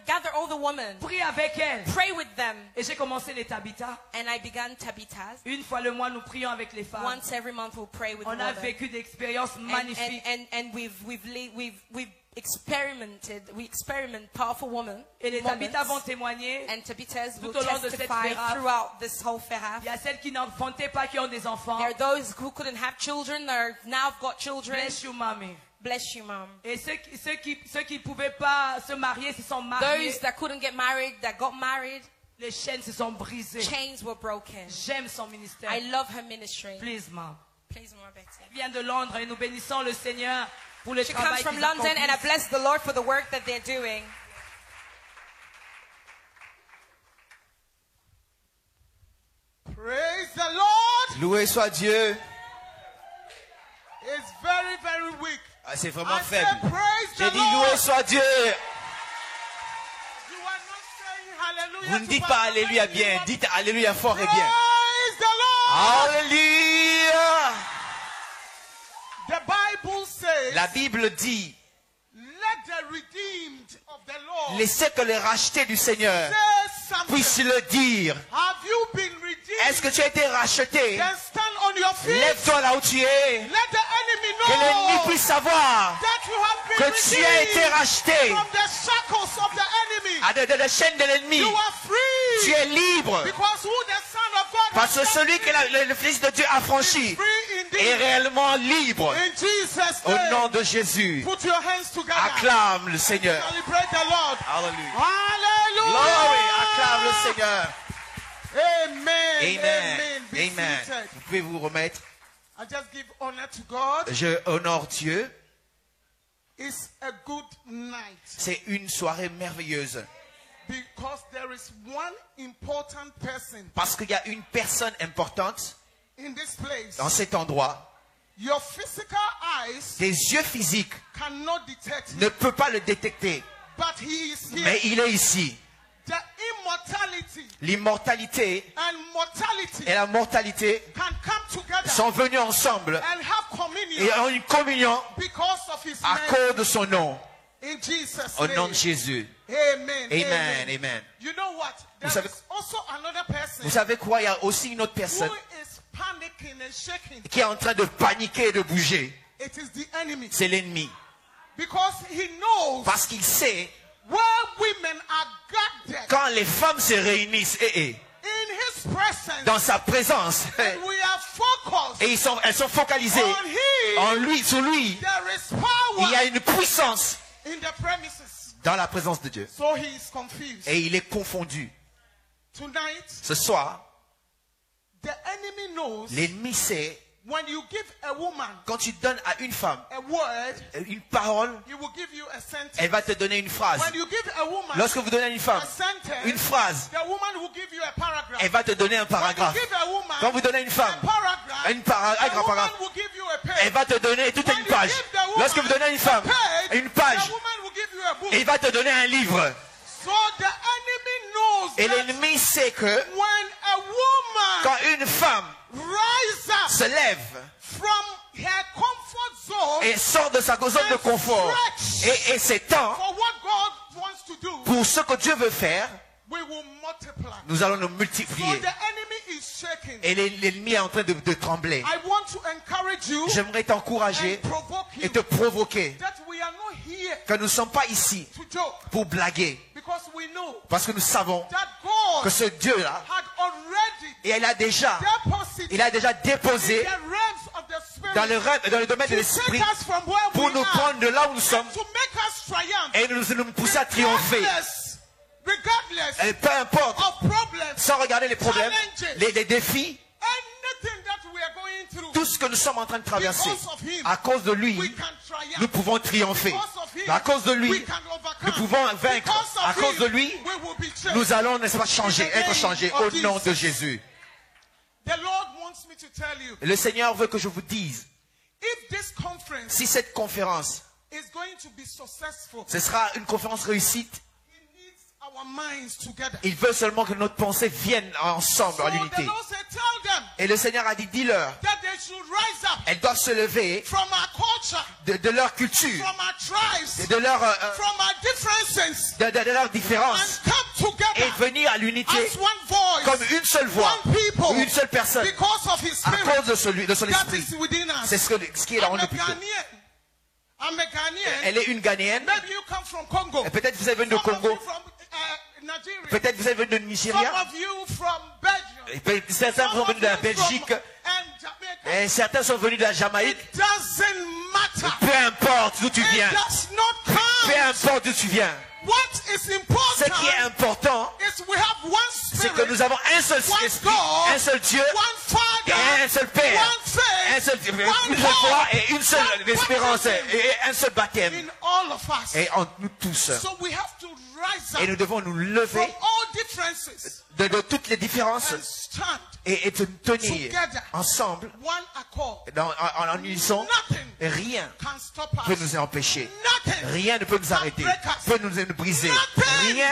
Gather all the women. Prie avec elles. Pray with them. Et j'ai commencé les Tabitha. And I began Tabitha's. Une fois le mois, nous prions avec les femmes. Once every month we'll pray with On a women. vécu des expériences magnifiques. And we've experiment powerful women. Et les moments. Tabitas vont témoigner. And Tabitas will Tout au long de cette testify Feraf. throughout this whole Feraf. Il y a celles qui n'enfantaient pas, qui ont des enfants. There are those who couldn't have children, that are now got children. Bless you, mommy. Bless you, mom. Et ceux qui ne pouvaient pas se marier, se sont mariés. Those that couldn't get married, that got married, Les chaînes se sont brisées. chains were broken. J'aime son ministère. I love her ministry. Please, mom. Please, Mama Betty. Elle vient de Londres et nous bénissons le Seigneur pour le She comes travail from qu'ils London, and I accomplissent. bless the Lord for the work that they're doing. Praise the Lord. Loué soit Dieu. It's very, very weak. Ah, c'est vraiment I say, faible. praise J'ai the dit Lord. loué soit Dieu. You are not saying hallelujah. Vous ne to dites pas Pastor alléluia Benny, bien, but dites alléluia fort et bien. praise the Lord. Alléluia. The Bible says, La Bible dit, let the redeemed of the Lord laissez que les rachetés du Seigneur say something. puissent le dire. Have you been redeemed? Est-ce que tu as été racheté? Then stand on your feet. Lève-toi là où tu es. Let the enemy Que l'ennemi know puisse savoir that you have been que tu as été redeemed racheté from the shackles of the enemy. de la chaîne de l'ennemi. You are free. Tu es libre. Because who the Son of God Parce que has celui set que le Fils de Dieu a franchi free indeed. est réellement libre. In Jesus' Au name. nom de Jésus, Put your hands together. acclame le Seigneur. Celebrate the Lord. Alléluia. Hallelujah. Glory, acclame le Seigneur. Amen. Amen. Be Amen. seated. Vous pouvez vous remettre. I just give honor to God. Je honore Dieu. It's a good night C'est une soirée merveilleuse. because there is one important person Parce qu'il y a une personne importante in this place. dans cet endroit. Your physical eyes Tes yeux physiques cannot detect him, ne peuvent pas le détecter. but he is here. Mais il est ici. The immortality L'immortalité and mortality et la mortalité can come together sont venus ensemble and have et communion ont une communion because of his à name. cause de son nom. In Jesus' Au name. nom de Jésus. Amen. Amen. Amen. You know what? There savez- is also another person Vous savez quoi? Il y a aussi une autre who personne is panicking and shaking. qui est en train de paniquer et de bouger. It is the enemy. C'est l'ennemi. Because he knows Parce qu'il sait, where women are gathered quand les femmes se réunissent in his presence, dans sa présence, and we are focused et elles sont focalisées on him, en lui, sur lui, there is il y a power une puissance in the premises. dans la présence de Dieu. So he is confused. Et il est confondu. Tonight, Ce soir, the enemy knows l'ennemi sait, when you give a woman quand tu donnes à une femme a word, une parole, he will give you a sentence. elle va te donner une phrase. When you give a woman Lorsque vous donnez à une femme a sentence, une phrase, the woman will give you a paragraph. elle va te donner un When you paragraphe. give a woman Quand vous donnez à une femme a paragraph, un the grand woman paragraphe, will give you a page. elle va te donner toute When une you page. give the woman Lorsque vous donnez à une femme une page, the woman will give you a book. elle va te donner un livre. So the enemy knows Et that l'ennemi sait que when a woman quand une femme rise up se lève from her comfort zone et sort de sa zone de confort et s'étend for what God wants to do, pour ce que Dieu veut faire, we will multiply. nous allons nous So multiplier. the enemy is shaking. Et l'ennemi est en train de trembler. I want to encourage you J'aimerais t'encourager and provoke you et te provoquer that we are not here que nous ne sommes pas ici to joke pour blaguer. because we know Parce que nous savons that God que ce Dieu-là, had already et il a déjà déposé in the realms of the spirit dans le domaine de to l'esprit take us from where pour we nous are prendre de là où nous sommes and to make us triumph et nous pousser à triompher. regardless Et peu importe, of problems, sans regarder les problèmes, les défis, anything that we are going through, tout ce que nous sommes en train de traverser, because of him, à cause de lui, we can triumph. nous pouvons triompher. Because of him, À cause de we lui, can overcome. nous pouvons vaincre. Because of À cause him, de lui, we will be changed. nous allons, n'est-ce pas, changer, In the être name changés of au nom de Jesus. Jésus. The Lord wants me to tell you, Le Seigneur veut que je vous dise, if this conference si cette conférence, is going to be successful, ce sera une conférence réussite, He needs our minds together. il veut seulement que notre pensée vienne ensemble So en the unité. Lord said, tell them Et le Seigneur a dit, dis-leur, that they should rise up elles doivent se lever from our culture, de leur culture, from our tribes, de leur, from our differences, de leur and différence, come et together venir à l'unité as one voice, comme une seule voix, one people, une seule personne, because of His à Spirit cause de son that esprit. is within us. C'est ce qui est là en I'm nous a plutôt. Ghanaian. I'm a Ghanaian. Elle est une Ghanéenne. Maybe you come from Congo. Et peut-être vous êtes venu de Some of Congo. you from Nigeria. Peut-être vous êtes venu de Some Nigeria. of you from Belgium. Et certains sont venus de la Belgique. Jamaica. Et certains sont venus de la Jamaïque. It doesn't matter. Peu importe d'où tu It viens. does not count. Peu importe d'où tu viens. What is Ce qui est important important, is we have one c'est que spirit, nous avons un seul one esprit, God, un seul Dieu, one Father, et un seul Père, one faith, un seul, one une seule foi hope, et une seule one espérance baptism et un seul baptême. in all of us. Et en nous tous. So we have to rise Et nous up devons nous from lever all differences de toutes les différences and stand et te tenir together, ensemble one accord. en unisson. Nothing Rien can stop peut us. nous empêcher. Nothing Rien ne peut nous arrêter, break us. peut nous briser. Nothing. Rien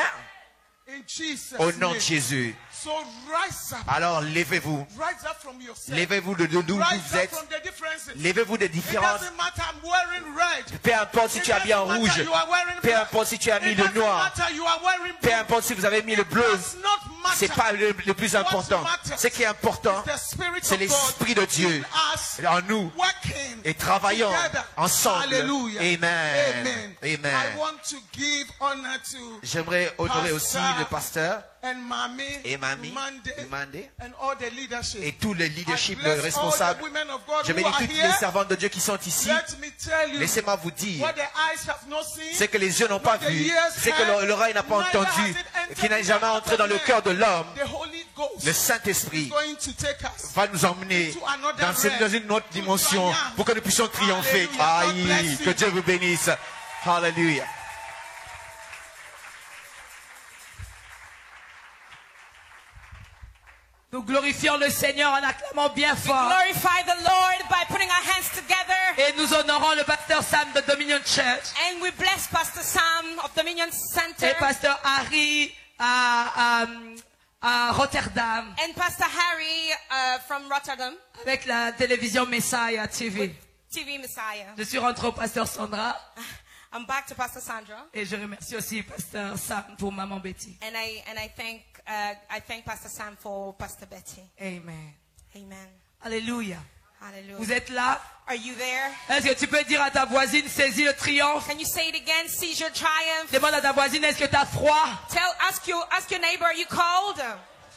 In Jesus' au nom de name. Jésus. So rise up. Alors levez-vous. Rise up from yourself. Levez-vous de d'où Rise vous up êtes. from the differences. Levez-vous des It différences. doesn't matter I'm wearing red. Peu importe si It tu as mis en doesn't rouge. matter you are wearing Peu black. importe si tu as mis It le doesn't noir. matter you are wearing Peu blue. importe si vous avez mis le bleu. Does not matter. C'est pas le plus important. Ce qui est important, The Spirit c'est of l'Esprit God de Dieu in us, en nous working et travaillant together. ensemble. Hallelujah. Amen. Amen. Amen. I want to give honor to J'aimerais honorer aussi Pastor le pasteur and Mami, et Mamie, Monday, Monday, and all the leadership. et tous les I leadership bless all responsables. the women of God Je who bénis are toutes les here. servantes de Dieu qui sont ici. Let me tell you Laissez-moi vous dire, what the eyes have not seen, c'est que les yeux n'ont pas what the vu, ears c'est que heard, l'oreille n'a pas neither entendu, has it entered qui n'a the jamais heart entré of dans le man. cœur de l'homme. The Holy Ghost Le is Saint-Esprit going to take us. va nous emmener Into another dans realm. une autre dimension triumph. pour que nous puissions triompher. Hallelujah. God bless Aïe, you. que Dieu vous bénisse. Alléluia. Nous glorifions le Seigneur en acclamant bien fort. Glorify the Lord by putting our hands together. Et nous honorons le pasteur Sam de Dominion Church And we bless Pastor Sam of Dominion Center et pasteur Harry à Rotterdam and Pastor Harry from Rotterdam, avec la télévision Messiah TV. TV Messiah. Je suis rentré au pasteur Sandra I'm back to Pastor Sandra, et je remercie aussi pasteur Sam pour maman Betty. and I thank Pastor Sam for Pastor Betty. Amen. Amen. Alléluia. Hallelujah. Vous êtes là? Are you there? Est-ce que tu peux dire à ta voisine, saisis le triomphe? Can you say it again? Seize your triumph. Demande à ta voisine, est-ce que tu as froid? Ask your neighbor, are you cold?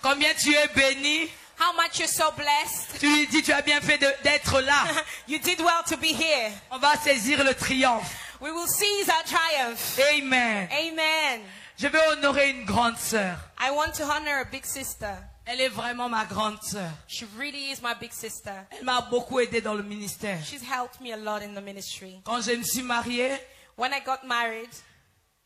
Combien tu es béni? How much you're so blessed. Tu lui dis, tu as bien fait d'être là. You did well to be here. On va saisir le triomphe. We will seize our triumph. Amen. Amen. Je vais honorer une grande sœur. I want to honor a big sister. Elle est vraiment ma grande sœur. She really is my big sister. Elle m'a beaucoup aidé dans le ministère. She's helped me a lot in the ministry. Quand je me suis mariée, When I got married,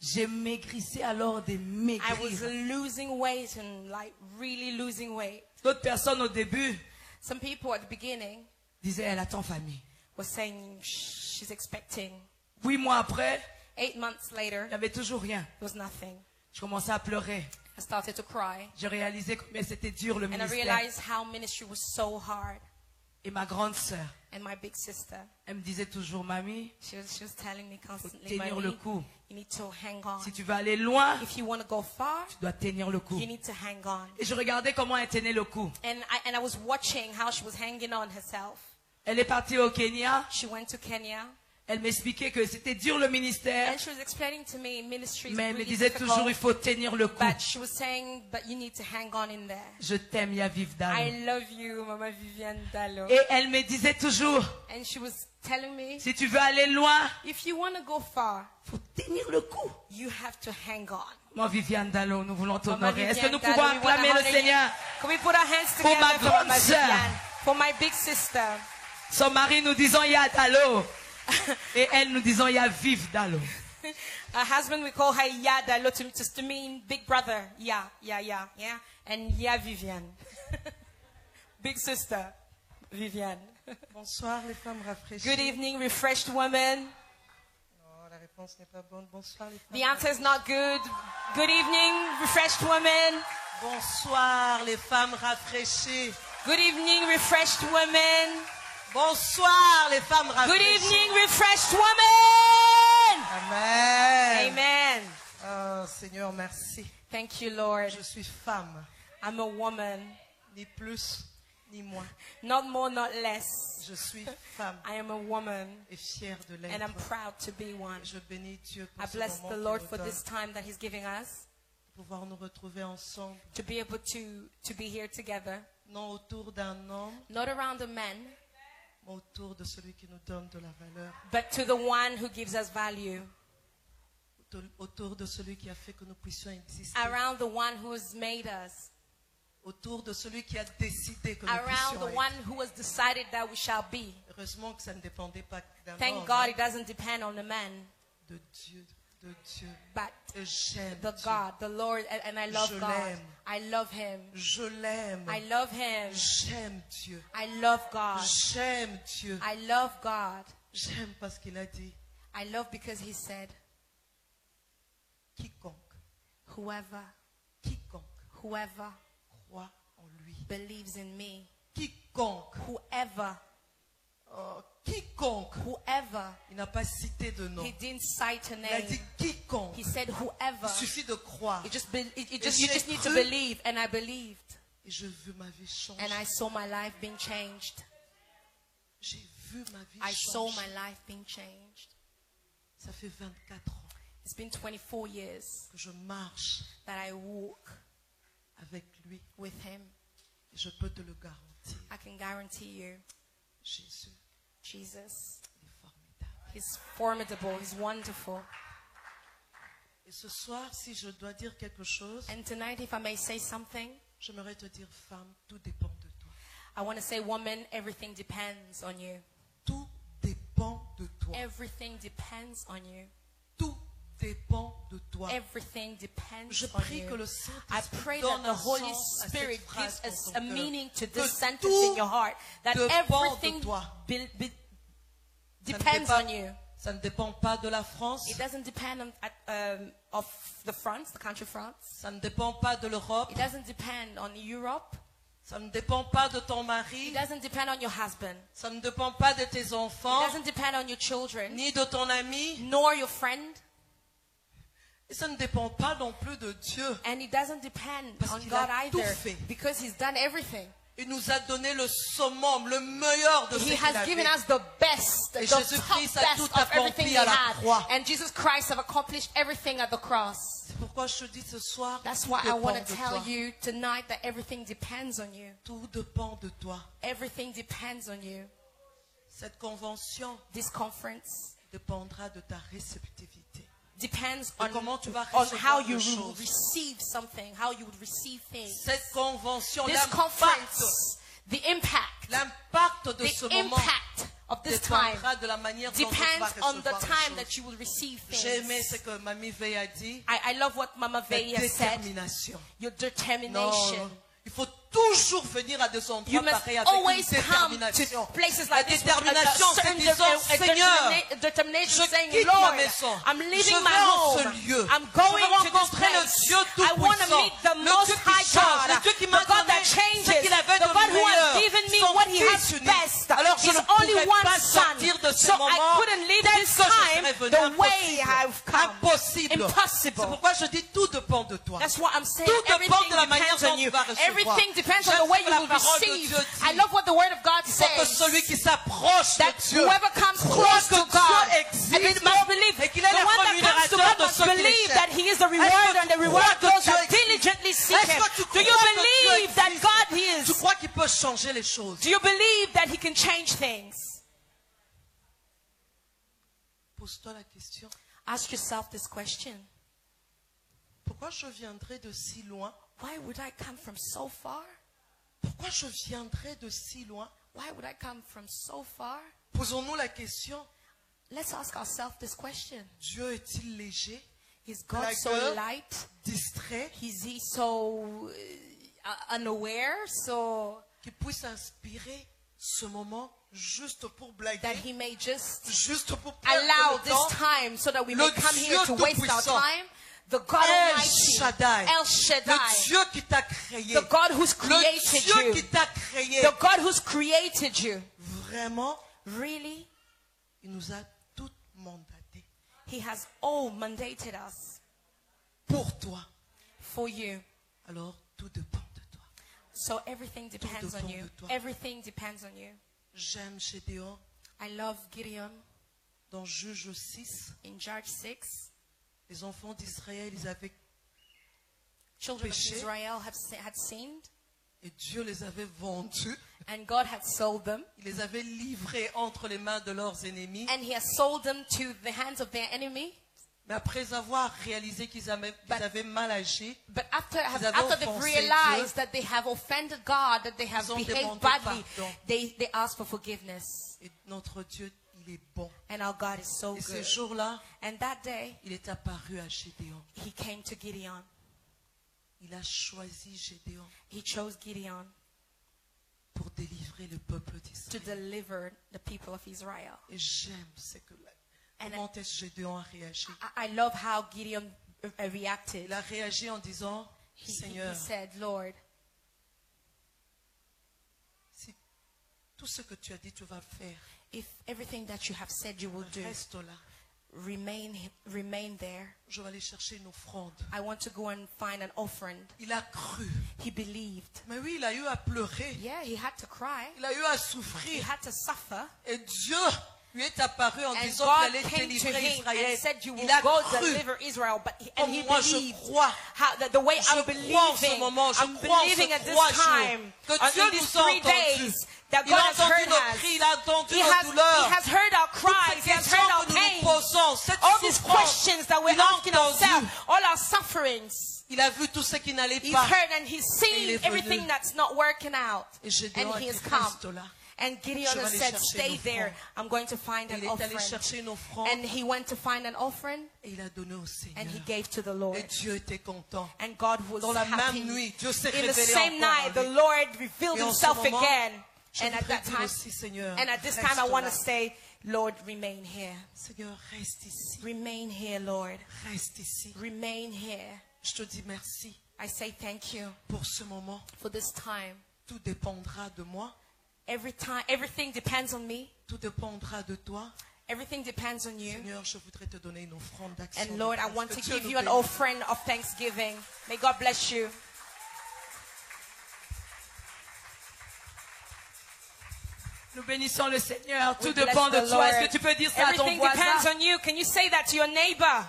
j'ai maigrissé alors des I was maigrir. losing weight and like really losing weight. D'autres personnes au début Some people at the beginning disaient, elle attend famille. were saying she's expecting. 8 mois après, 8 months later, il n'y avait toujours rien. there was nothing. Je commençais à pleurer. I started to cry. Je réalisais combien c'était dur le And I ministère. realized how ministry was so hard. Et ma grande sœur, And my big sister, elle me disait toujours, mamie, she was telling me constantly, tenir le "Mommy, coup. you need to hang on. Si tu veux aller loin, If you want to go far, tu dois tenir le coup. you need to hang on." Et je regardais comment elle tenait le coup. And I was watching how she was hanging on herself. Elle est partie au Kenya. She went to Kenya. Elle m'expliquait que c'était dur le ministère. And she was explaining to me ministry is Mais elle me really disait toujours, il difficult. faut tenir le coup. But she was saying, but you need to hang on in there. Je t'aime, Yaviv Dalo. I love you, Mama Viviane Dalo. Et elle me disait toujours, And she was telling me, si tu veux aller loin, if you want to go far, il faut tenir le coup. you have to hang on. Mon Viviane Dalo, nous voulons Mama t'honorer. Est-ce que Viviane nous Dalo, pouvons we wanna acclamer le honor you. Seigneur? Can we put our hands Pour ma together for grande Mama sœur. Viviane? For my big sister. Son mari nous disant Ya Dalo. Et elle nous disant Yaviv Dalo. Her husband, we call her Ya Dalo to mean big brother. Yeah. And Ya Viviane. Big sister, Viviane. Bonsoir les femmes rafraîchies. Good evening, refreshed woman. Non, la réponse n'est pas bonne. Bonsoir les femmes. The answer is not good. Good evening, refreshed woman. Bonsoir les femmes rafraîchies. Good evening, refreshed woman. Bonsoir les femmes Good rafraîchies. evening, refreshed woman. Amen. Amen. Oh, Seigneur, merci. Thank you, Lord. Je suis femme, I'm a woman, ni plus ni moins. Not more, not less. Je suis femme I am a woman et fière de and I'm l'être. proud to be one. Je bénis Dieu I pour ce bless moment the qu'il Lord nous for donne, this time that He's giving us de pouvoir nous retrouver ensemble, to be able to be here together, non autour d'un homme, not around a man, mais autour de celui qui nous donne de la valeur, but to the one who gives us value, autour de celui qui a fait que nous puissions exister, around the one who has made us, autour de celui qui a décidé que nous around puissions the être. one who has decided that we shall be. Heureusement que ça ne dépendait pas d'un Thank homme, God it doesn't depend on the man, de Dieu, de Dieu. but Et j'aime the Dieu. God, the Lord, and I love Je God. l'aime. I love Him. Je l'aime. I love Him. J'aime Dieu. I love God. J'aime Dieu. I love God. J'aime parce qu'il a dit, I love because He said, quiconque, whoever quiconque croit en lui. believes in me, Quiconque, whoever, quiconque. whoever, Il n'a pas cité de nom. He didn't cite a Il a dit name. quiconque. He said whoever. Il suffit de croire. You just Et you just need to j'ai cru. believe, and I believed, Et je veux ma vie changer. and I saw my life being changed. J'ai vu ma vie I saw changer. my life being changed. Ça fait 24 ans It's been 24 years que je marche that I walk avec lui. with Him. Et je peux te le garantir. I can guarantee you, Jésus Jesus, est formidable. He's formidable, He's wonderful. Et ce soir, si je dois dire quelque chose, And tonight, if I may say something, j'aimerais te dire, femme, tout dépend de toi. I want to say, woman, everything depends on you. Tout dépend de toi. Everything depends on you. Tout dépend de toi. Everything depends Je on prie que you. le I Saint-Esprit pray donne that the un Holy sens à Spirit cette phrase gives us dans a ton cœur. meaning to Que this sentence tout in your heart. That dépend everything de toi. depends on you. Ça ne dépend pas de la France. It doesn't depend on of the France, the country France. Ça ne dépend pas de l'Europe. It doesn't depend on Europe. Ça ne dépend pas de ton It mari. doesn't depend on your husband. Ça ne dépend pas de tes It enfants. doesn't depend on your children, Ni de ton ami. nor your friend. Et ça ne dépend pas non plus de Dieu. And it doesn't depend Parce on qu'il God a tout either, fait. because He's done everything. Il nous a donné le summum, le meilleur de ce He qu'il has a given fait. us the best, the Et top Jésus-Christ a best tout of everything accompli He à la had. croix. And Jesus Christ have accomplished everything at the cross. C'est pourquoi je te dis ce soir, That's tout why I dépend want to de tell toi. you tonight that everything depends on you. Tout dépend de toi. Everything depends on you. Cette convention This conference dépendra de ta réceptivité. depends Et on comment tu vas how recevoir you les choses. receive something, how you would receive things. Cette convention, This l'impact conference, the impact de ce the moment impact of this time dépendra de la manière dont tu vas depends on the recevoir les time choses. that you will receive J'ai aimé things. ce que Mamie Veille a dit. I love what Mama La Veil has said. détermination. Your Non, determination. il faut toujours venir à des You endroits must pareils avec une always come détermination. to places La like this with détermination, a c'est certain disons, Seigneur, determination je saying, quitte ma Lord, maison. I'm Je leaving my vais en home. ce lieu. I'm Je going veux to this rencontrer le place. Dieu I want to tout-puissant, meet the le Most Dieu qui High change, God, le Dieu qui the m'a God that donné ce changes, qu'il avait the de God who meilleur, has given me son what He has Fils unique. best. Alors je He's ne only pouvais one pas son. sortir de ce So I moment couldn't leave tel this que je time serais venu. the way Impossible. I've come. Impossible. Impossible. C'est pourquoi je dis tout dépend de toi. That's what I'm saying. Tout dépend Everything de la manière depends dont on tu you. vas recevoir. Everything depends on J'aime the way ce you que la will parole de receive. Dieu dit. I love what the Word of God Il faut que says. celui qui s'approche That de Dieu whoever comes croit close que to Dieu God existe and it must believe, et qu'il the est le one that comes to rémunérateur God de must ceux qui le believe cherchent. that He is the Est-ce rewarder que and the tu reward crois que those Dieu that existe? diligently seek Est-ce Him. que tu Do you crois que Dieu believe that existe? God Tu is? crois qu'il peut changer les choses? Do you believe that He can change things? Pose-toi la question. Ask yourself this question. Pourquoi je viendrais de si loin? Why would I come from so far? Pourquoi je viendrais de si loin? Why would I come from so far? Posons-nous la question. Let's ask ourselves this question. Dieu est-il léger, Is God Like so a- light? distrait, Is He so unaware? So qui puisse inspirer ce moment juste pour blaguer, that He may just juste pour allow perdre le this temps? time so that we may Le come Dieu here to waste our tout-puissant. time. The God El Almighty, Shaddai, El le Shaddai, Dieu qui t'a créé, the God who's le created Dieu you, qui t'a créé, the God who's created you. vraiment, Really, il nous a toutes mandatés He has all mandated us pour toi. for you. Alors, tout dépend de toi. So everything depends on dépend you. de toi. Everything depends on you. J'aime Gédéon. I love Gideon Dans Juge 6, in Judge 6. les enfants d'Israël, ils avaient Children of péché. Israel had sinned, et Dieu les avait vendus. and God had sold them. Il les avait livrés entre les mains de leurs ennemis. And he has sold them to the hands of their enemy. Mais après avoir réalisé qu'ils avaient mal agi, But after avaient they've offensé realized Dieu. that they have offended God, that they have Ils ont behaved demandé badly, pardon. they ask for forgiveness. et notre Dieu, il est bon. And our God is so Et ce good. jour-là, And that day, il est apparu à Gédéon. he came to Gideon. Il a choisi Gédéon He chose Gideon pour délivrer le peuple to d'Israël. deliver the people of Israel. Et j'aime ce que comment est-ce que Gédéon a réagi. I love how Gideon reacted. Il a réagi en disant, He Seigneur, said, Lord, si tout ce que tu as dit, tu vas faire, if everything that you have said you will do, reste là. remain there. Je vais aller chercher une offrande. I want to go and find an offering. Il a cru. He believed. Mais oui, il a eu à pleurer. Yeah, he had to cry. Il a eu à He souffrir. had to suffer. Et Dieu lui est apparu en And disant God qu'il allait came to délivrer him and Israël. said, you will Il a go cru. deliver Israel. But he Comme moi, je believed crois. how, the way Je I'm crois en ce believing. moment, je I'm crois en ce believing at this 3 jours time, que Dieu in these nous a 3 entendus. days, that Il God a has entendu heard nos us. cris, il a entendu He nos douleurs. has heard our Toutes cries. ces He has heard our questions que nous nous pain. posons, cette All these souffrance, questions that we're il a asking entendu. ourselves, all our sufferings. Il a vu tout ce qui n'allait He's pas. heard and he's Et il est seen venu. everything that's not working out. Et Gédéon And a he dit, has come. reste là. And Gideon Je vais has aller said, chercher stay une there. offrande. I'm going to find Il an est allé offering. chercher une offrande And he went to find an offering et il a donné au and Seigneur. he gave to the Lord. Et Dieu était content. And God was Dans la happy. même nuit, Dieu s'est In the révélé same encore night, en the lui. Lord revealed Et en ce himself moment, again. Je And at voudrais that dire time, aussi, Seigneur, and at this reste time, I want là. to say, Lord, remain here. Seigneur, reste ici. Remain here, Lord. Reste ici. Remain here. Je te dis merci I say thank you pour ce moment. for this time. Tout dépendra de moi. Everything depends on me. Tout dépendra de toi. Everything depends on you. Seigneur, je voudrais te donner une offrande d'action. And de Lord, I grâce. want Que to Dieu give nous you an bénisse. offering of thanksgiving. May God bless you. Nous bénissons le Seigneur. Tout We bless dépend de the toi. Lord. Est-ce que tu peux dire ça à ton Everything depends voisin? on you. Can you say that to your neighbor?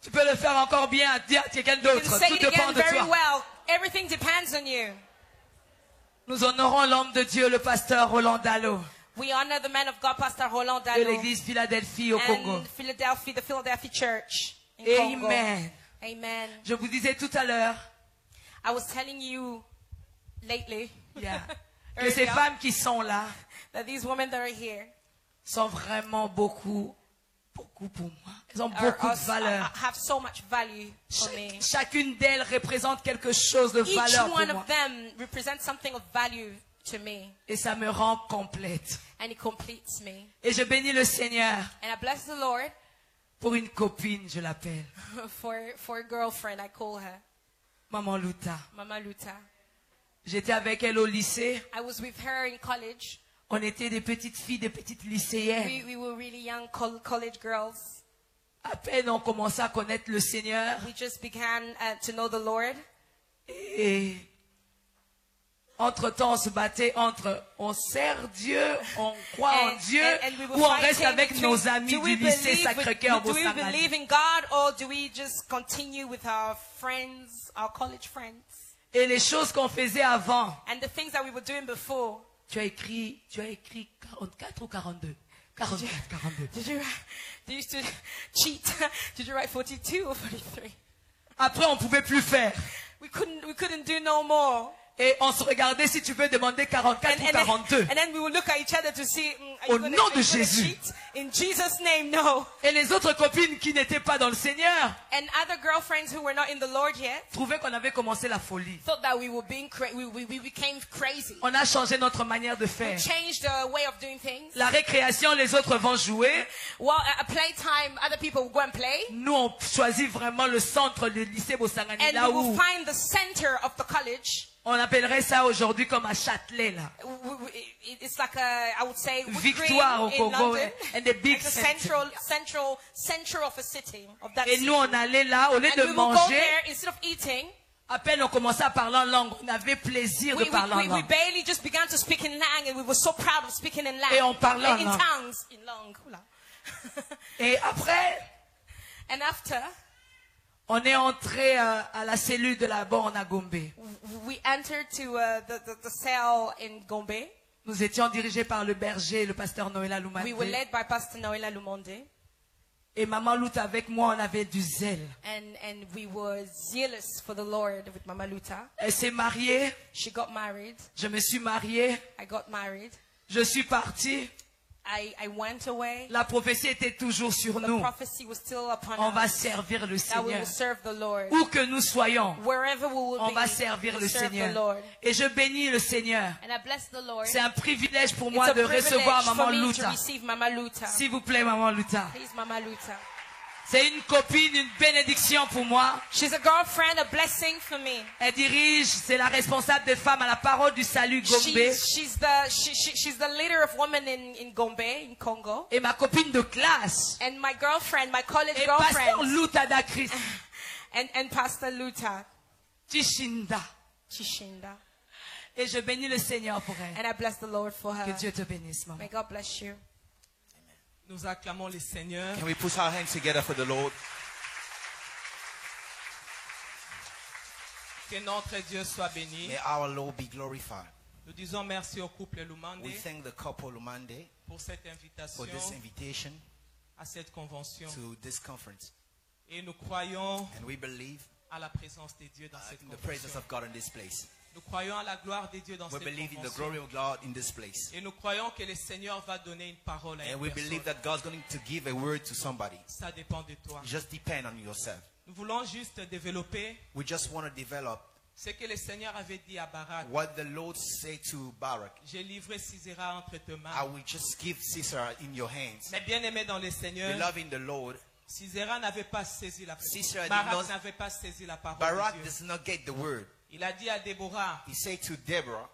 Tu peux le faire encore bien. Dis à quelqu'un You can d'autre. say Tout it dépend again de very toi. well. Everything depends on you. Nous honorons l'homme de Dieu, le pasteur Roland Dallot, We honor the man of God, Pastor Roland de Dallot, l'église Philadelphie au Congo. and Philadelphia, the Philadelphia Church in Congo. Amen. Amen. Je vous disais tout à l'heure I was telling you lately yeah, que ces earlier, femmes qui sont là that these women that are here sont vraiment beaucoup pour moi. Elles ont are beaucoup de also- valeur. have so much value for me. Chacune d'elles représente quelque chose de Each valeur pour one moi. of them represents something of value to me, Et ça me rend complète. and it completes me. Et je bénis le Seigneur And I bless the Lord pour une copine, je l'appelle. for a girlfriend, I call her Maman Luta. Mama Luta. J'étais avec elle au lycée. I was with her in college. On était des petites filles, des petites lycéennes. We were really young college girls. À peine on commençait à connaître le Seigneur. We just began to know the Lord. Et entre-temps, on se battait entre on sert Dieu, on croit en Dieu, and we were ou on reste fighting avec between, nos amis do we du lycée believe Sacré-Cœur do we Bosangani. believe in God, or do we just continue with our friends, our college friends? Et les choses qu'on faisait avant, And the things that we were doing before. tu as écrit 44 ou 42? 44, 42. Did you used to cheat? Did you write 42 or 43? Après, on pouvait plus faire. We couldn't do no more. Et on se regardait si tu peux demander 44 ou 42. And then we would look at each other to see, are Au you gonna, nom are de you gonna Jésus. cheat? In Jesus' name, no. Et les autres copines qui n'étaient pas dans le Seigneur And other girlfriends who were not in the Lord yet trouvaient qu'on avait commencé la folie. thought that we were being we became crazy. On a changé notre manière de We faire. changed the way of doing things. La récréation, les autres vont jouer. Well, at playtime, other people will go and play. Nous, on choisit vraiment le centre, le lycée Bosangani, And là we will où find the center of the college. on appellerait ça aujourd'hui comme à Châtelet, là. It's like I would say, Wood Victoire au Green in Congo, London. and the big It's the center. center of a city, of that Et city. nous, on allait là, au lieu And de we will go manger, there, instead of eating, À peine on commençait à parler en langue, on avait plaisir de parler en we langue. barely just began to speak in langue, and we were so proud of speaking in langue. Et on parlait en in langue. tongues, in langue. Oula. Et après, And after, on est entré à la cellule de la borne à Gombe. we entered to the cell in Gombe. Nous étions dirigés par le berger, le pasteur Noël We were Aloumandé. led by Pastor Noela Lumonde, Et Maman Lout avec moi, on avait du zèle. and we were zealous for the Lord with Mama Luta. Elle s'est mariée, She got married. je me suis mariée, I got married. je suis partie. I went away. La prophétie était toujours sur The nous. prophecy was still upon On va us servir le that we Seigneur. will serve the Lord. Où que nous soyons, Wherever we will on be, va servir we'll le serve the Seigneur. Lord. Et je bénis le Seigneur. And I bless the Lord. C'est un privilège pour It's moi a de privilege recevoir for Maman me to Luta. receive Mama Luta. S'il vous plaît, Maman Luta. Please, Mama Luta. C'est une copine, une bénédiction pour moi. She's a girlfriend, a blessing for me. Elle dirige, c'est la responsable des femmes à la parole du salut Gombe. She's the leader of women in Gombe, in Congo. Et ma copine de classe. And my girlfriend, my college Et Pasteur girlfriend, Luta Dakris. and Pastor Luta Tishinda. Chishinda. Et je bénis le Seigneur pour elle. And I bless the Lord for her. Que Dieu te bénisse, maman. May God bless you. Nous acclamons le Seigneur. Can we put our hands together for the Lord? Que notre Dieu soit béni. May our Lord be glorified. Nous disons merci au couple Lumande We thank the couple Lumande pour cette invitation for this invitation à cette convention. to this conference. Et nous croyons And we believe à la présence de Dieu dans cette in the presence convention. of God in this place. Nous croyons à la gloire de Dieu dans We cette believe in the convention. glory of God in this place. Et nous croyons que le Seigneur va donner une parole à And une we believe personne. that God's going to give a word to somebody. Ça dépend de toi. Just depend on yourself. Nous voulons juste développer We just want to develop ce que le Seigneur avait dit à Barak. what the Lord said to Barak. J'ai livré Sisera entre tes mains. I will just give Sisera in your hands. Mais bien aimé dans le Seigneur, Beloved in the Lord, Sisera n'avait pas saisi la Sisera parole. did Barak not- n'avait pas saisi la parole Barak de Dieu. does not get the word. Il a dit à Déborah, He said to Deborah,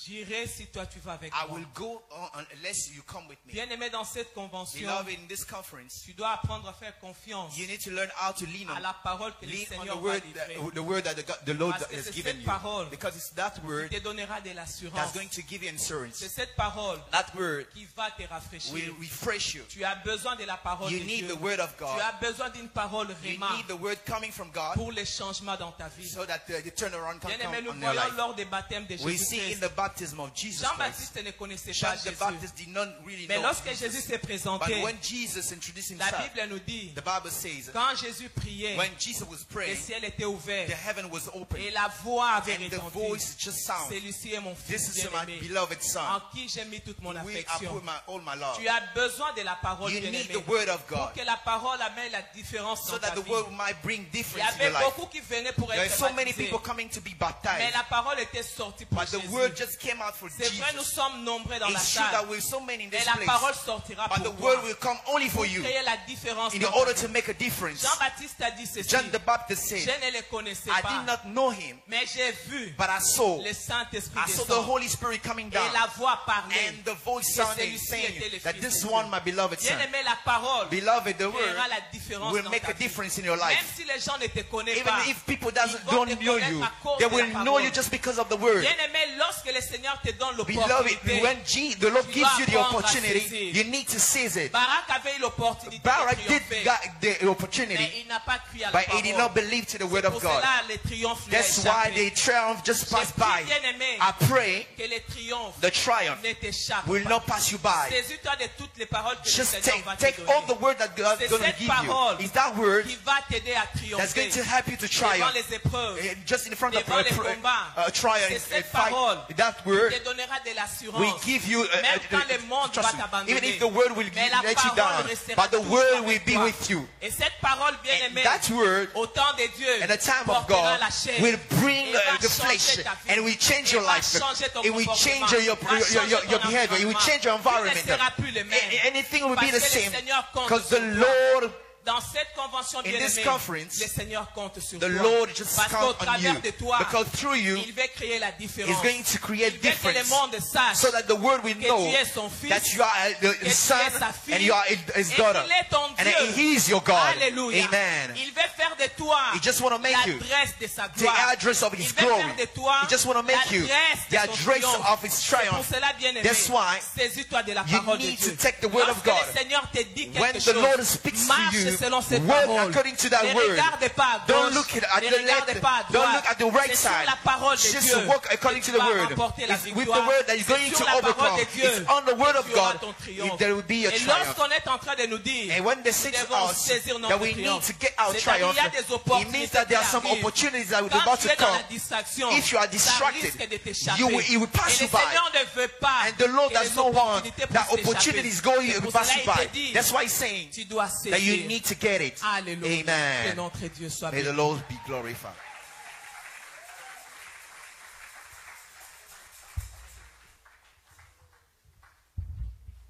j'irai si toi tu vas avec I moi. will go on unless you come with me. Bien aimé dans cette convention, Beloved, in this conference, tu dois apprendre à faire confiance you need to learn how to lean à on, la parole que le lean on Seigneur the va word, livrer. the word that the Lord Parce que has c'est given cette you. parole Because it's that Qui word te donnera de that's l'assurance. going to give you C'est insurance. cette parole That word qui va te rafraîchir. will refresh you. Tu as besoin de la parole You de need Dieu. the word of Tu God. as besoin d'une parole You Rhéma need the word coming from God pour les changements dans ta vie. so that the turnaround can Bien aimé, come nous on your voyons life. lors des baptêmes de We see in Jésus-Christ. the baptism of Jesus Christ. Jean-Baptiste ne connaissait John pas the Jésus. Baptist did not really Mais know lorsque Jesus. Jésus s'est But présenté, when Jesus introduced la himself, Bible nous dit, the Bible says, quand Jésus priait, when Jesus was le praying, ciel était ouvert the heaven was open. et la voix avait And the retenti. voice just sound. Celui-ci est mon This fils is my bien-aimé, beloved en son. qui j'ai mis toute mon We I affection. put all my love. Tu as besoin de la parole You need bien-aimée the word of pour God que la parole amène la différence so dans that ta the vie. word might bring Il y difference in avait your life. beaucoup qui venaient pour There are être so many baptisés, people coming to be mais baptized, la parole était sortie pour but the Jésus. word just came out for C'est vrai, nous Jesus. sommes nombreux dans la It's true that salle, we're so many in mais this la parole place, sortira but the pour word toi. will come only for Pour you créer la différence in dans ta order vie. to make a difference. Jean-Baptiste a dit ceci, John the Baptist je said, ne le connaissais I pas, did not know him, mais j'ai vu but I saw le Saint-Esprit I saw the descendre Holy Spirit coming et down, la voix parler. and the voice que sounding, celui-ci était saying le that Fils this de one, Dieu. my beloved Bien son. aimé, la parole Beloved, the word créera la différence will dans make ta a vie. difference in your Même life. si les gens ne te connaissent Even pas, if people ils vont don't te know connaître you, à cause they de la will know parole. you just because of the word. Bien aimé, lorsque le Seigneur te donne Beloved, l'opportunité, when the Lord tu gives dois you the apprendre à opportunity, saisir. you need to seize it. Barak avait eu l'opportunité Barak de did triompher, get the mais opportunity, il n'a pas cru à la but he did parole. not believe to the word Pour of God. cela, les triomphes lui ont That's why échappé. the triumph just passed by. Bien aimé, I pray que les triomphes the triumph ne t'échappent will pas. not pass you by. Saisis-toi de toutes les paroles que le Just Seigneur va te take all the donner. word that God's C'est going to cette give parole you. Is that word qui va t'aider à that's going triompher to help you to devant triumph. les épreuves, Just in front of devant les combats. trial C'est and cette fight. parole That word qui te donnera de will l'assurance. give you Même quand le monde va trust me. t'abandonner, Even if the word will mais la let you parole down, restera but the toujours word avec will be toi. with you. Et cette parole bien And aimée, that word au temps de Dieu, and the time of portera God la chair. will bring Et va the changer flesh ta vie. and will change Et your va life. changer ton It will comportement. change your Va changer ton behavior. It will environnement. change your Tu ne environment. seras plus le même. Anything will be Parce the que le same Seigneur compte because the sur toi. Lord Dans cette convention In this bien-aimée, conference, le Seigneur compte sur the toi. Lord just Parce qu'au count on travers you. de toi, Because through you, il veut créer la He's différence. going to create Il veut que le difference. monde sache So that the world will que know tu es son fils, that you are que the tu es son sa fille, and you are his et daughter. qu'il est ton And Dieu. that He is your God. Alléluia. Amen. Il veut faire de toi He just want to make you l'adresse de sa the gloire. address of His Il veut glory. faire de toi He just want to make you l'adresse the de son address triomphe. of His C'est pour triumph. cela, bien-aimé, That's why saisis-toi de la you parole de need Dieu. to take the word of Lorsque God. le Seigneur te dit When quelque the chose, Lord speaks to marche you, selon cette work parole. according to that Ne word. regarde pas à Don't gauche, look at ne the regarde left. pas à Don't droite. look at the right C'est sur side. la parole de Just Dieu walk according que to tu the vas word. remporter la It's with the victoire. word that is C'est going sur to la parole overcome. de Dieu It's on the word of que tu auras God. ton triomphe. If there will be a Et triumph. lorsqu'on est en train de nous dire, And when they nous say to devons us saisir that notre we need triomphe, to get our c'est-à-dire triumph, il y a des it means opportunités that there are qui some arrivent. opportunities that are Quand about tu to es dans come. la distraction, If you are ça distracted, risque de t'échapper. it will pass Et you le by. Seigneur ne veut pas And the Lord que does les not want opportunités that puissent opportunities t'échapper. going C'est to pour pass cela you il te by. dit, That's why He's saying tu dois that you saisir. need to get it. Alléluia. Que Amen. notre Dieu soit May the béni. Lord be glorified.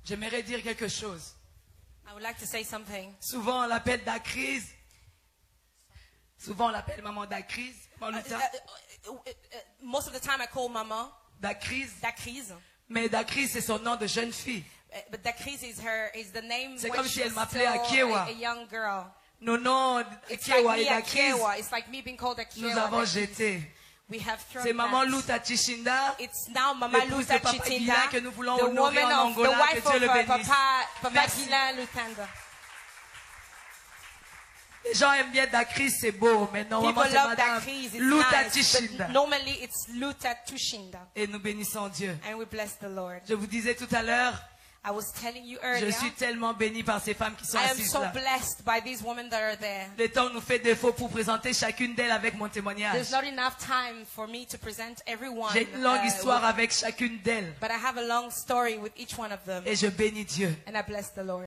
J'aimerais dire quelque chose. I would like to say something. Souvent, on l'appelle Dacrise. Souvent, on l'appelle maman Dacrise. Maman Luther. Most of the time I call Mama Dacrise. Dakriz. Mais Dacrise, c'est son nom de jeune fille. But Dakriz is the name C'est when comme si she's elle m'appelait still Akiewa. a young girl. Nos noms, It's like Akiewa me et Dacrise, Akiewa. It's like me being called nous Akiewa. avons jeté. We have thrown C'est maman that. Luta Chishinda, It's now Mama l'épouse Luta de Papa Chitinda, Guilain que nous voulons the honorer woman en of the Angola, wife que Dieu of le bénisse. Papa Merci. Guilain Lutanda. Les gens aiment bien Dacrise, c'est beau, mais normalement People c'est love madame Dakriz. It's Luta nice, Chishinda. but normally it's Luta Tushinda. Et nous bénissons Dieu. And we bless the Lord. Je vous disais tout à l'heure, I was telling you je earlier, suis tellement béni par ces femmes qui sont I am assises so là. blessed by these women that are there. Le temps nous fait défaut pour présenter chacune d'elles avec mon témoignage. There's not enough time for me to present everyone. J'ai une longue histoire with- avec chacune d'elles. but I have a long story with each one of them. Et je bénis Dieu. And I bless the Lord.